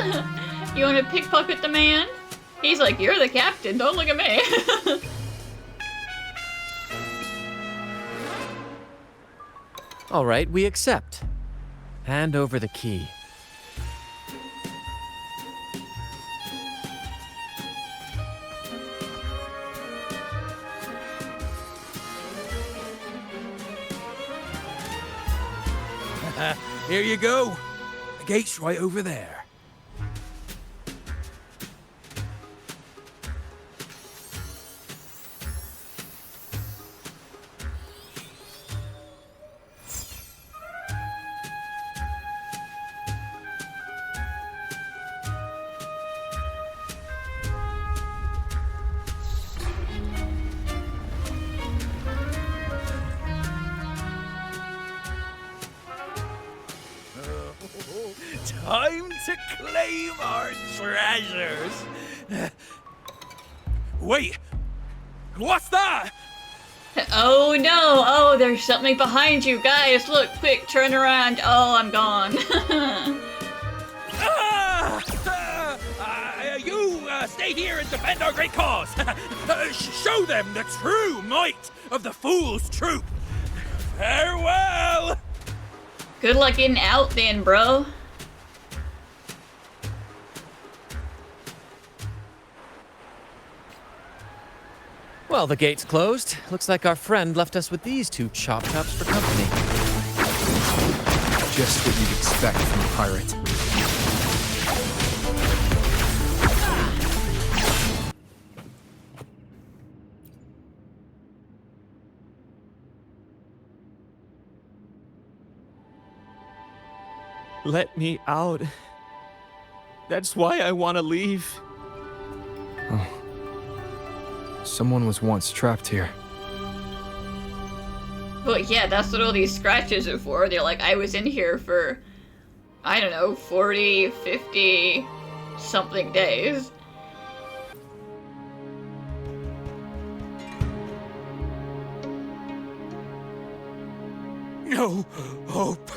You want to pickpocket the man? He's like, you're the captain, don't look at me. All right, we accept. Hand over the key. Here you go. The gate's right over there. Time to claim our treasures. Wait, what's that? Oh no, oh, there's something behind you. Guys, look, quick, turn around. Oh, I'm gone. You stay here and defend our great cause. Show them the true might of the Fool's Troop. Farewell. Good luck getting out then, bro. Well, the gate's closed. Looks like our friend left us with these two chop chops for company. Just what you'd expect from a pirate. Let me out. That's why I want to leave. Oh. Someone was once trapped here. Well, yeah, that's what all these scratches are for. They're like, I was in here for, I don't know, 40, 50 something days. No hope.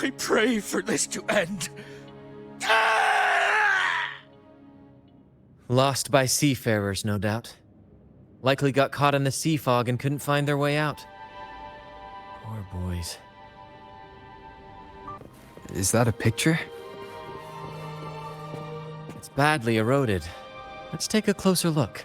I pray for this to end. Lost by seafarers, no doubt. Likely got caught in the sea fog and couldn't find their way out. Poor boys. Is that a picture? It's badly eroded. Let's take a closer look.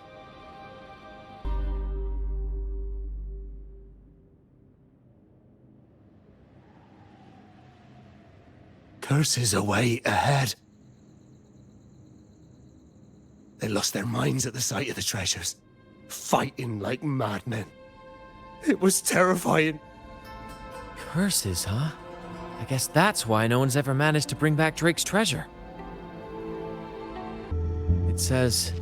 Curses away ahead. They lost their minds at the sight of the treasures, fighting like madmen. It was terrifying. Curses, huh? I guess that's why no one's ever managed to bring back Drake's treasure. It says,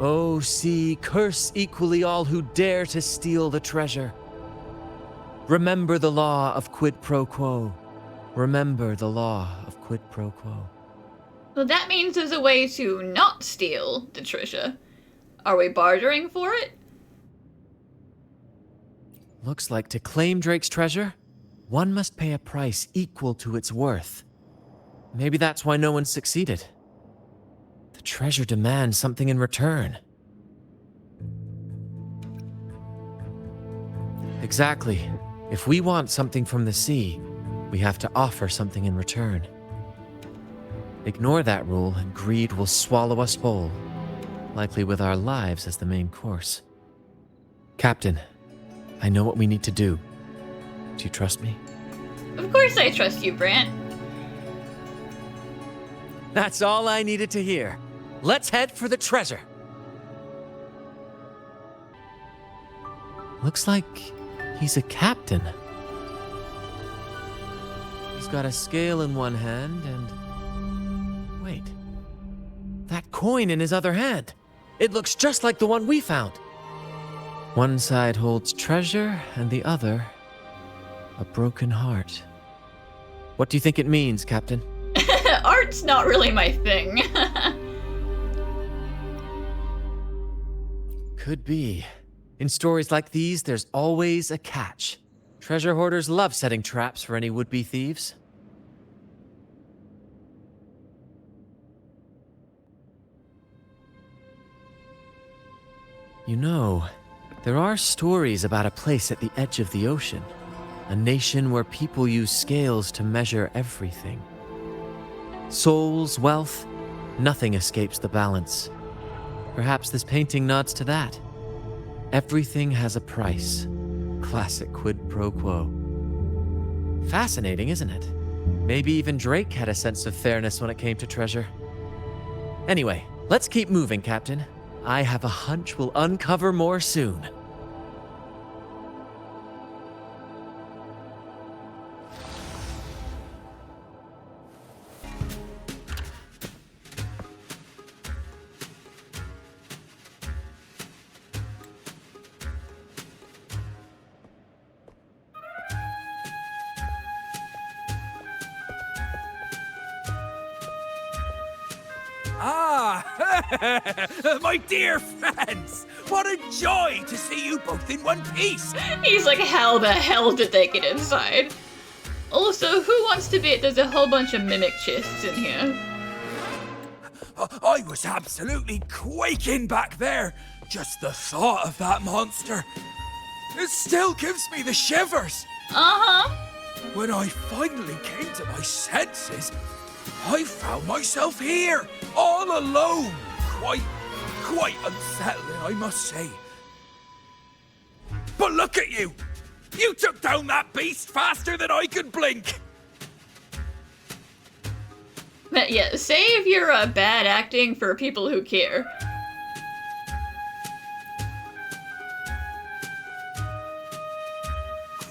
"O sea, curse equally all who dare to steal the treasure. Remember the law of quid pro quo. Remember the law of quid pro quo. So that means there's a way to not steal the treasure. Are we bartering for it? Looks like to claim Drake's treasure, one must pay a price equal to its worth. Maybe that's why no one succeeded. The treasure demands something in return. Exactly. If we want something from the sea, we have to offer something in return. Ignore that rule and greed will swallow us whole, likely with our lives as the main course. Captain, I know what we need to do. Do you trust me? Of course I trust you, Brant. That's all I needed to hear. Let's head for the treasure. Looks like he's a captain. He's got a scale in one hand and... Wait. That coin in his other hand. It looks just like the one we found. One side holds treasure and the other... a broken heart. What do you think it means, Captain? Art's not really my thing. Could be. In stories like these, there's always a catch. Treasure hoarders love setting traps for any would-be thieves. You know, there are stories about a place at the edge of the ocean. A nation where people use scales to measure everything. Souls, wealth, nothing escapes the balance. Perhaps this painting nods to that. Everything has a price. Classic quid pro quo. Fascinating, isn't it? Maybe even Drake had a sense of fairness when it came to treasure. Anyway, let's keep moving, Captain. I have a hunch we'll uncover more soon. My dear friends! What a joy to see you both in one piece! He's like, how the hell did they get inside? Also, who wants to bet there's a whole bunch of mimic chests in here? I was absolutely quaking back there. Just the thought of that monster. It still gives me the shivers. Uh-huh. When I finally came to my senses, I found myself here, all alone. Quite unsettling, I must say. But look at you! You took down that beast faster than I could blink! But yeah, save your bad acting for people who care.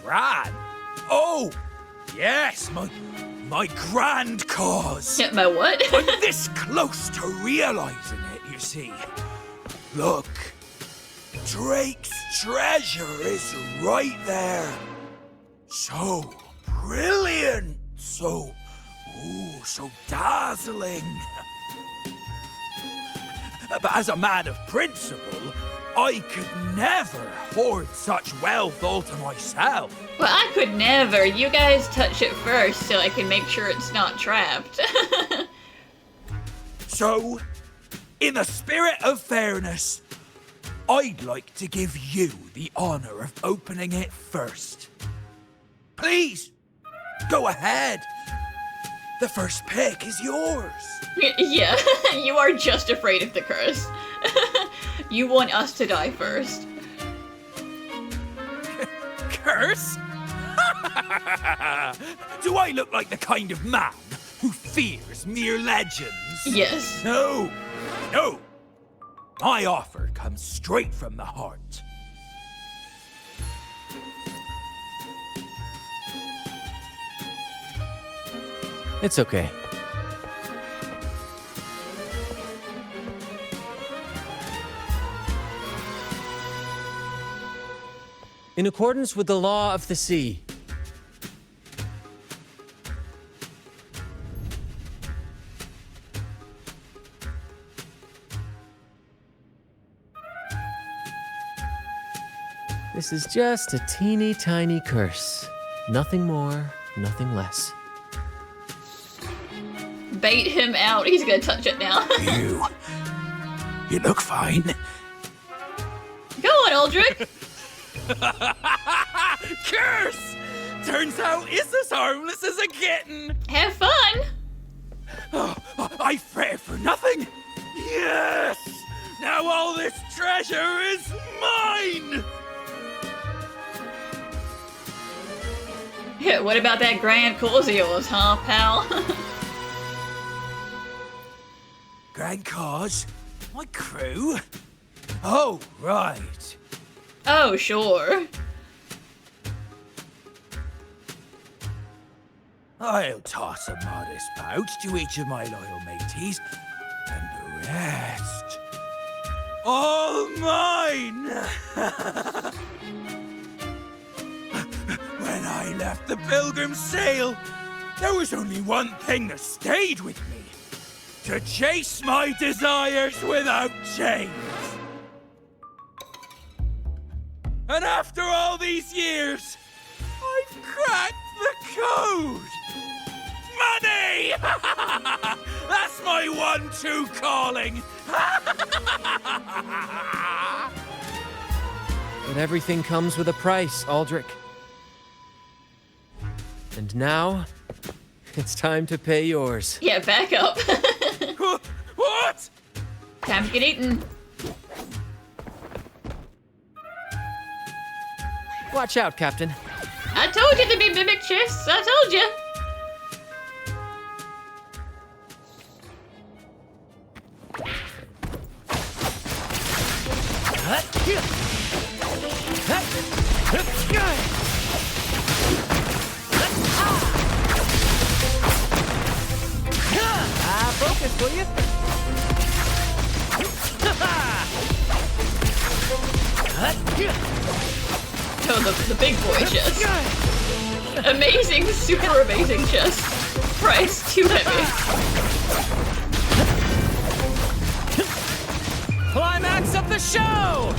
Gran? Oh! Yes, my grand cause! Yeah, my what? I'm this close to realizing it, you see. Look, Drake's treasure is right there. So brilliant, so dazzling. But as a man of principle, I could never hoard such wealth all to myself. Well, I could never. You guys touch it first so I can make sure it's not trapped. So, in the spirit of fairness, I'd like to give you the honor of opening it first. Please, go ahead. The first pick is yours. Yeah, you are just afraid of the curse. You want us to die first. Curse? Do I look like the kind of man who fears mere legends? Yes. No. My offer comes straight from the heart. It's okay. In accordance with the law of the sea, This is just a teeny tiny curse. Nothing more, nothing less. Bait him out. He's gonna touch it now. You look fine. Go on, Aldrich. Curse! Turns out it's as harmless as a kitten. Have fun. Oh, I fretted for nothing. Yes! Now all this treasure is mine! Yeah, what about that grand cause of yours, huh, pal? Grand cause? My crew? Oh, right. Oh, sure. I'll toss a modest pouch to each of my loyal mateys, and the rest, all mine! When I left the Pilgrim's Sail, there was only one thing that stayed with me. To chase my desires without chains. And after all these years, I've cracked the code! Money! That's my one true calling! But everything comes with a price, Aldrich. And now, it's time to pay yours. Yeah, back up. What? Time to get eaten. Watch out, Captain. I told you to be mimic chests. I told you. Focus, will you? Oh, the big boy chest. Amazing, super amazing chest. Price too heavy. Climax of the show!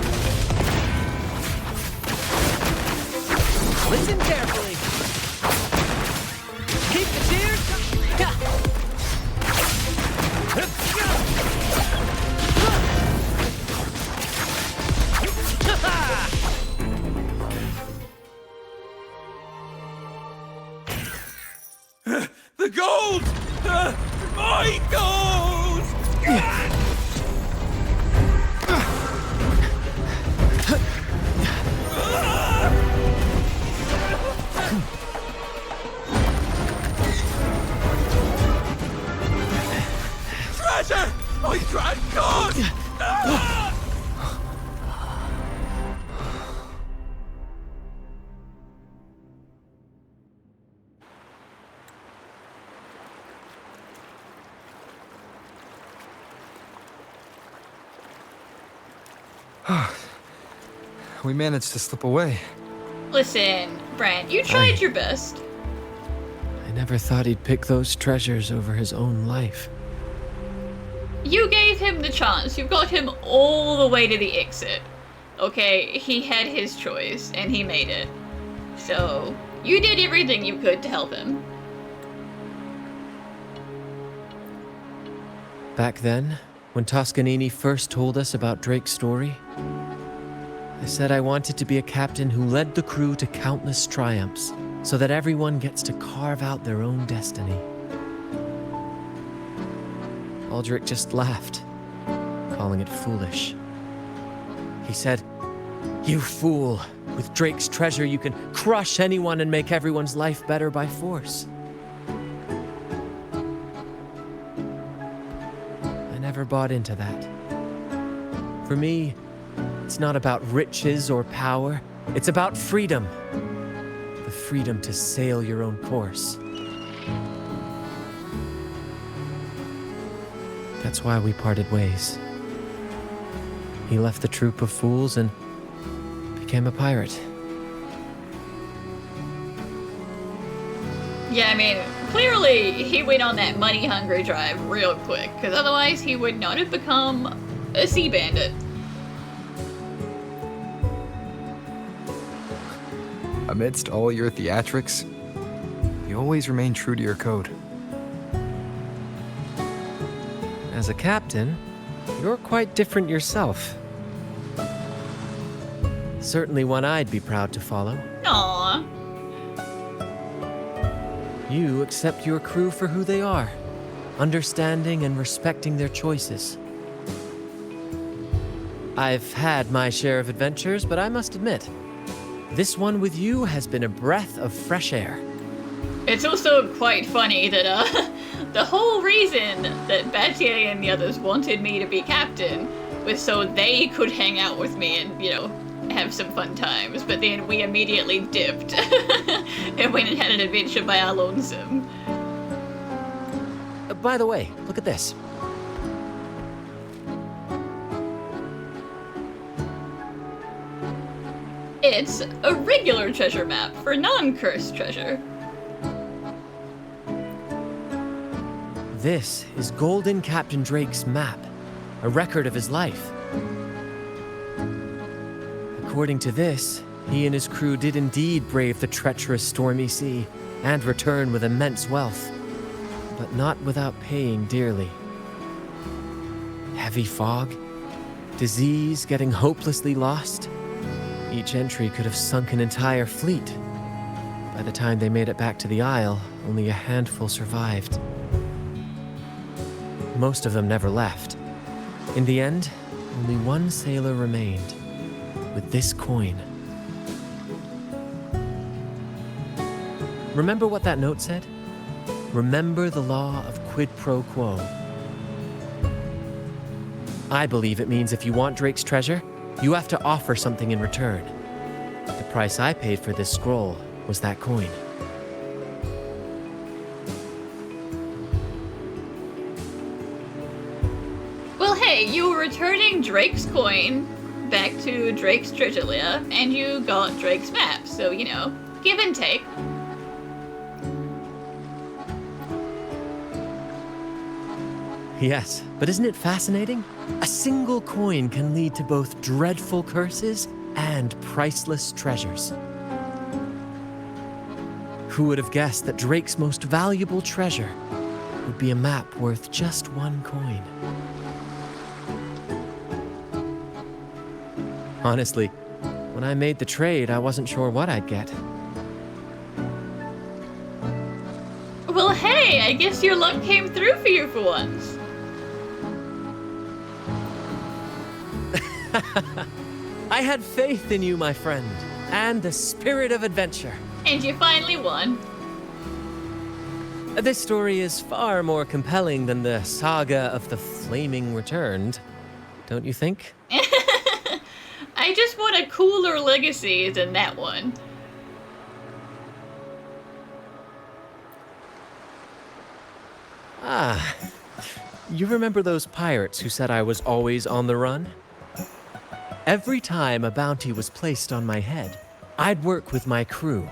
Listen carefully. Keep the cheers. The gold! My gold! Treasure! My grand cause! We managed to slip away. Listen, Brant, you tried your best. I never thought he'd pick those treasures over his own life. You gave him the chance. You got him all the way to the exit. Okay, he had his choice, and he made it. So, you did everything you could to help him. Back then, when Toscanini first told us about Drake's story, I said I wanted to be a captain who led the crew to countless triumphs, so that everyone gets to carve out their own destiny. Aldrich just laughed, calling it foolish. He said, "You fool! With Drake's treasure, you can crush anyone and make everyone's life better by force." I never bought into that. For me, it's not about riches or power. It's about freedom. The freedom to sail your own course. That's why we parted ways. He left the troop of fools and became a pirate. Yeah, I mean, clearly he went on that money-hungry drive real quick, because otherwise he would not have become a sea bandit. Amidst all your theatrics, you always remain true to your code. As a captain, you're quite different yourself. Certainly one I'd be proud to follow. Aww. You accept your crew for who they are, understanding and respecting their choices. I've had my share of adventures, but I must admit, this one with you has been a breath of fresh air. It's also quite funny that the whole reason that Batier and the others wanted me to be captain was so they could hang out with me and, you know, have some fun times, but then we immediately dipped and went and had an adventure by our lonesome. By the way, look at this. It's a regular treasure map for non-cursed treasure. This is Golden Captain Drake's map, a record of his life. According to this, he and his crew did indeed brave the treacherous stormy sea and return with immense wealth, but not without paying dearly. Heavy fog, disease, getting hopelessly lost. Each entry could have sunk an entire fleet. By the time they made it back to the Isle, only a handful survived. Most of them never left. In the end, only one sailor remained, with this coin. Remember what that note said? Remember the law of quid pro quo. I believe it means if you want Drake's treasure, you have to offer something in return. The price I paid for this scroll was that coin. Well, hey, you were returning Drake's coin back to Drake's treasure lair, and you got Drake's map, so, you know, give and take. Yes, but isn't it fascinating? A single coin can lead to both dreadful curses and priceless treasures. Who would have guessed that Drake's most valuable treasure would be a map worth just one coin? Honestly, when I made the trade, I wasn't sure what I'd get. Well, hey, I guess your luck came through for you for once. I had faith in you, my friend, and the spirit of adventure. And you finally won. This story is far more compelling than the saga of the Flaming Returned, don't you think? I just want a cooler legacy than that one. Ah, you remember those pirates who said I was always on the run? Every time a bounty was placed on my head, I'd work with my crew.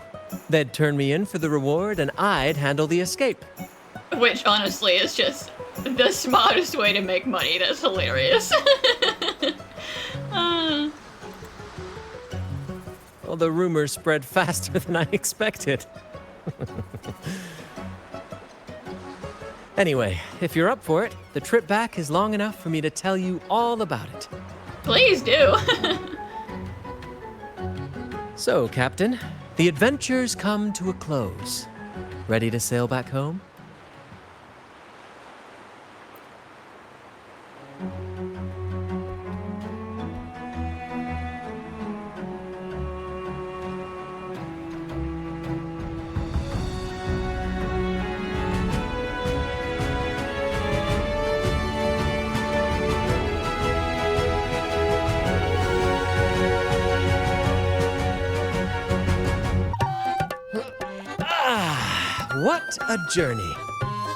They'd turn me in for the reward and I'd handle the escape. Which honestly is just the smartest way to make money. That's hilarious. Well, the rumors spread faster than I expected. Anyway, if you're up for it, the trip back is long enough for me to tell you all about it. Please do. So, Captain, the adventures come to a close. Ready to sail back home? What a journey.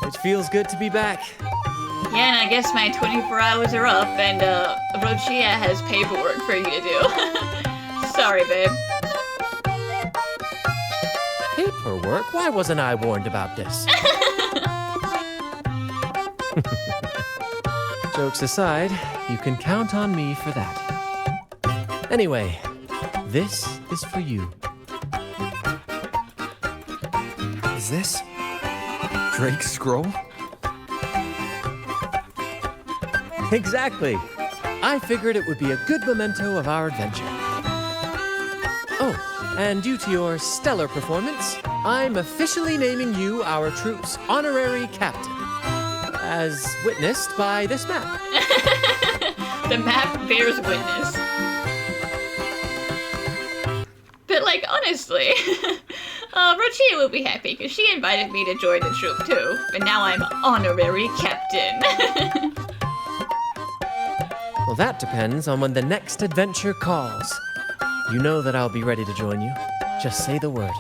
It feels good to be back. Yeah, and I guess my 24 hours are up, and Rochia has paperwork for you to do. Sorry, babe. Paperwork? Why wasn't I warned about this? Jokes aside, you can count on me for that. Anyway, this is for you. Is this Drake's scroll? Exactly. I figured it would be a good memento of our adventure. Oh, and due to your stellar performance, I'm officially naming you our troop's honorary captain, as witnessed by this map. The map bears witness. But, like, honestly, Rochia will be happy because she invited me to join the troop too, but now I'm honorary captain. Well, that depends on when the next adventure calls. You know that I'll be ready to join you. Just say the word.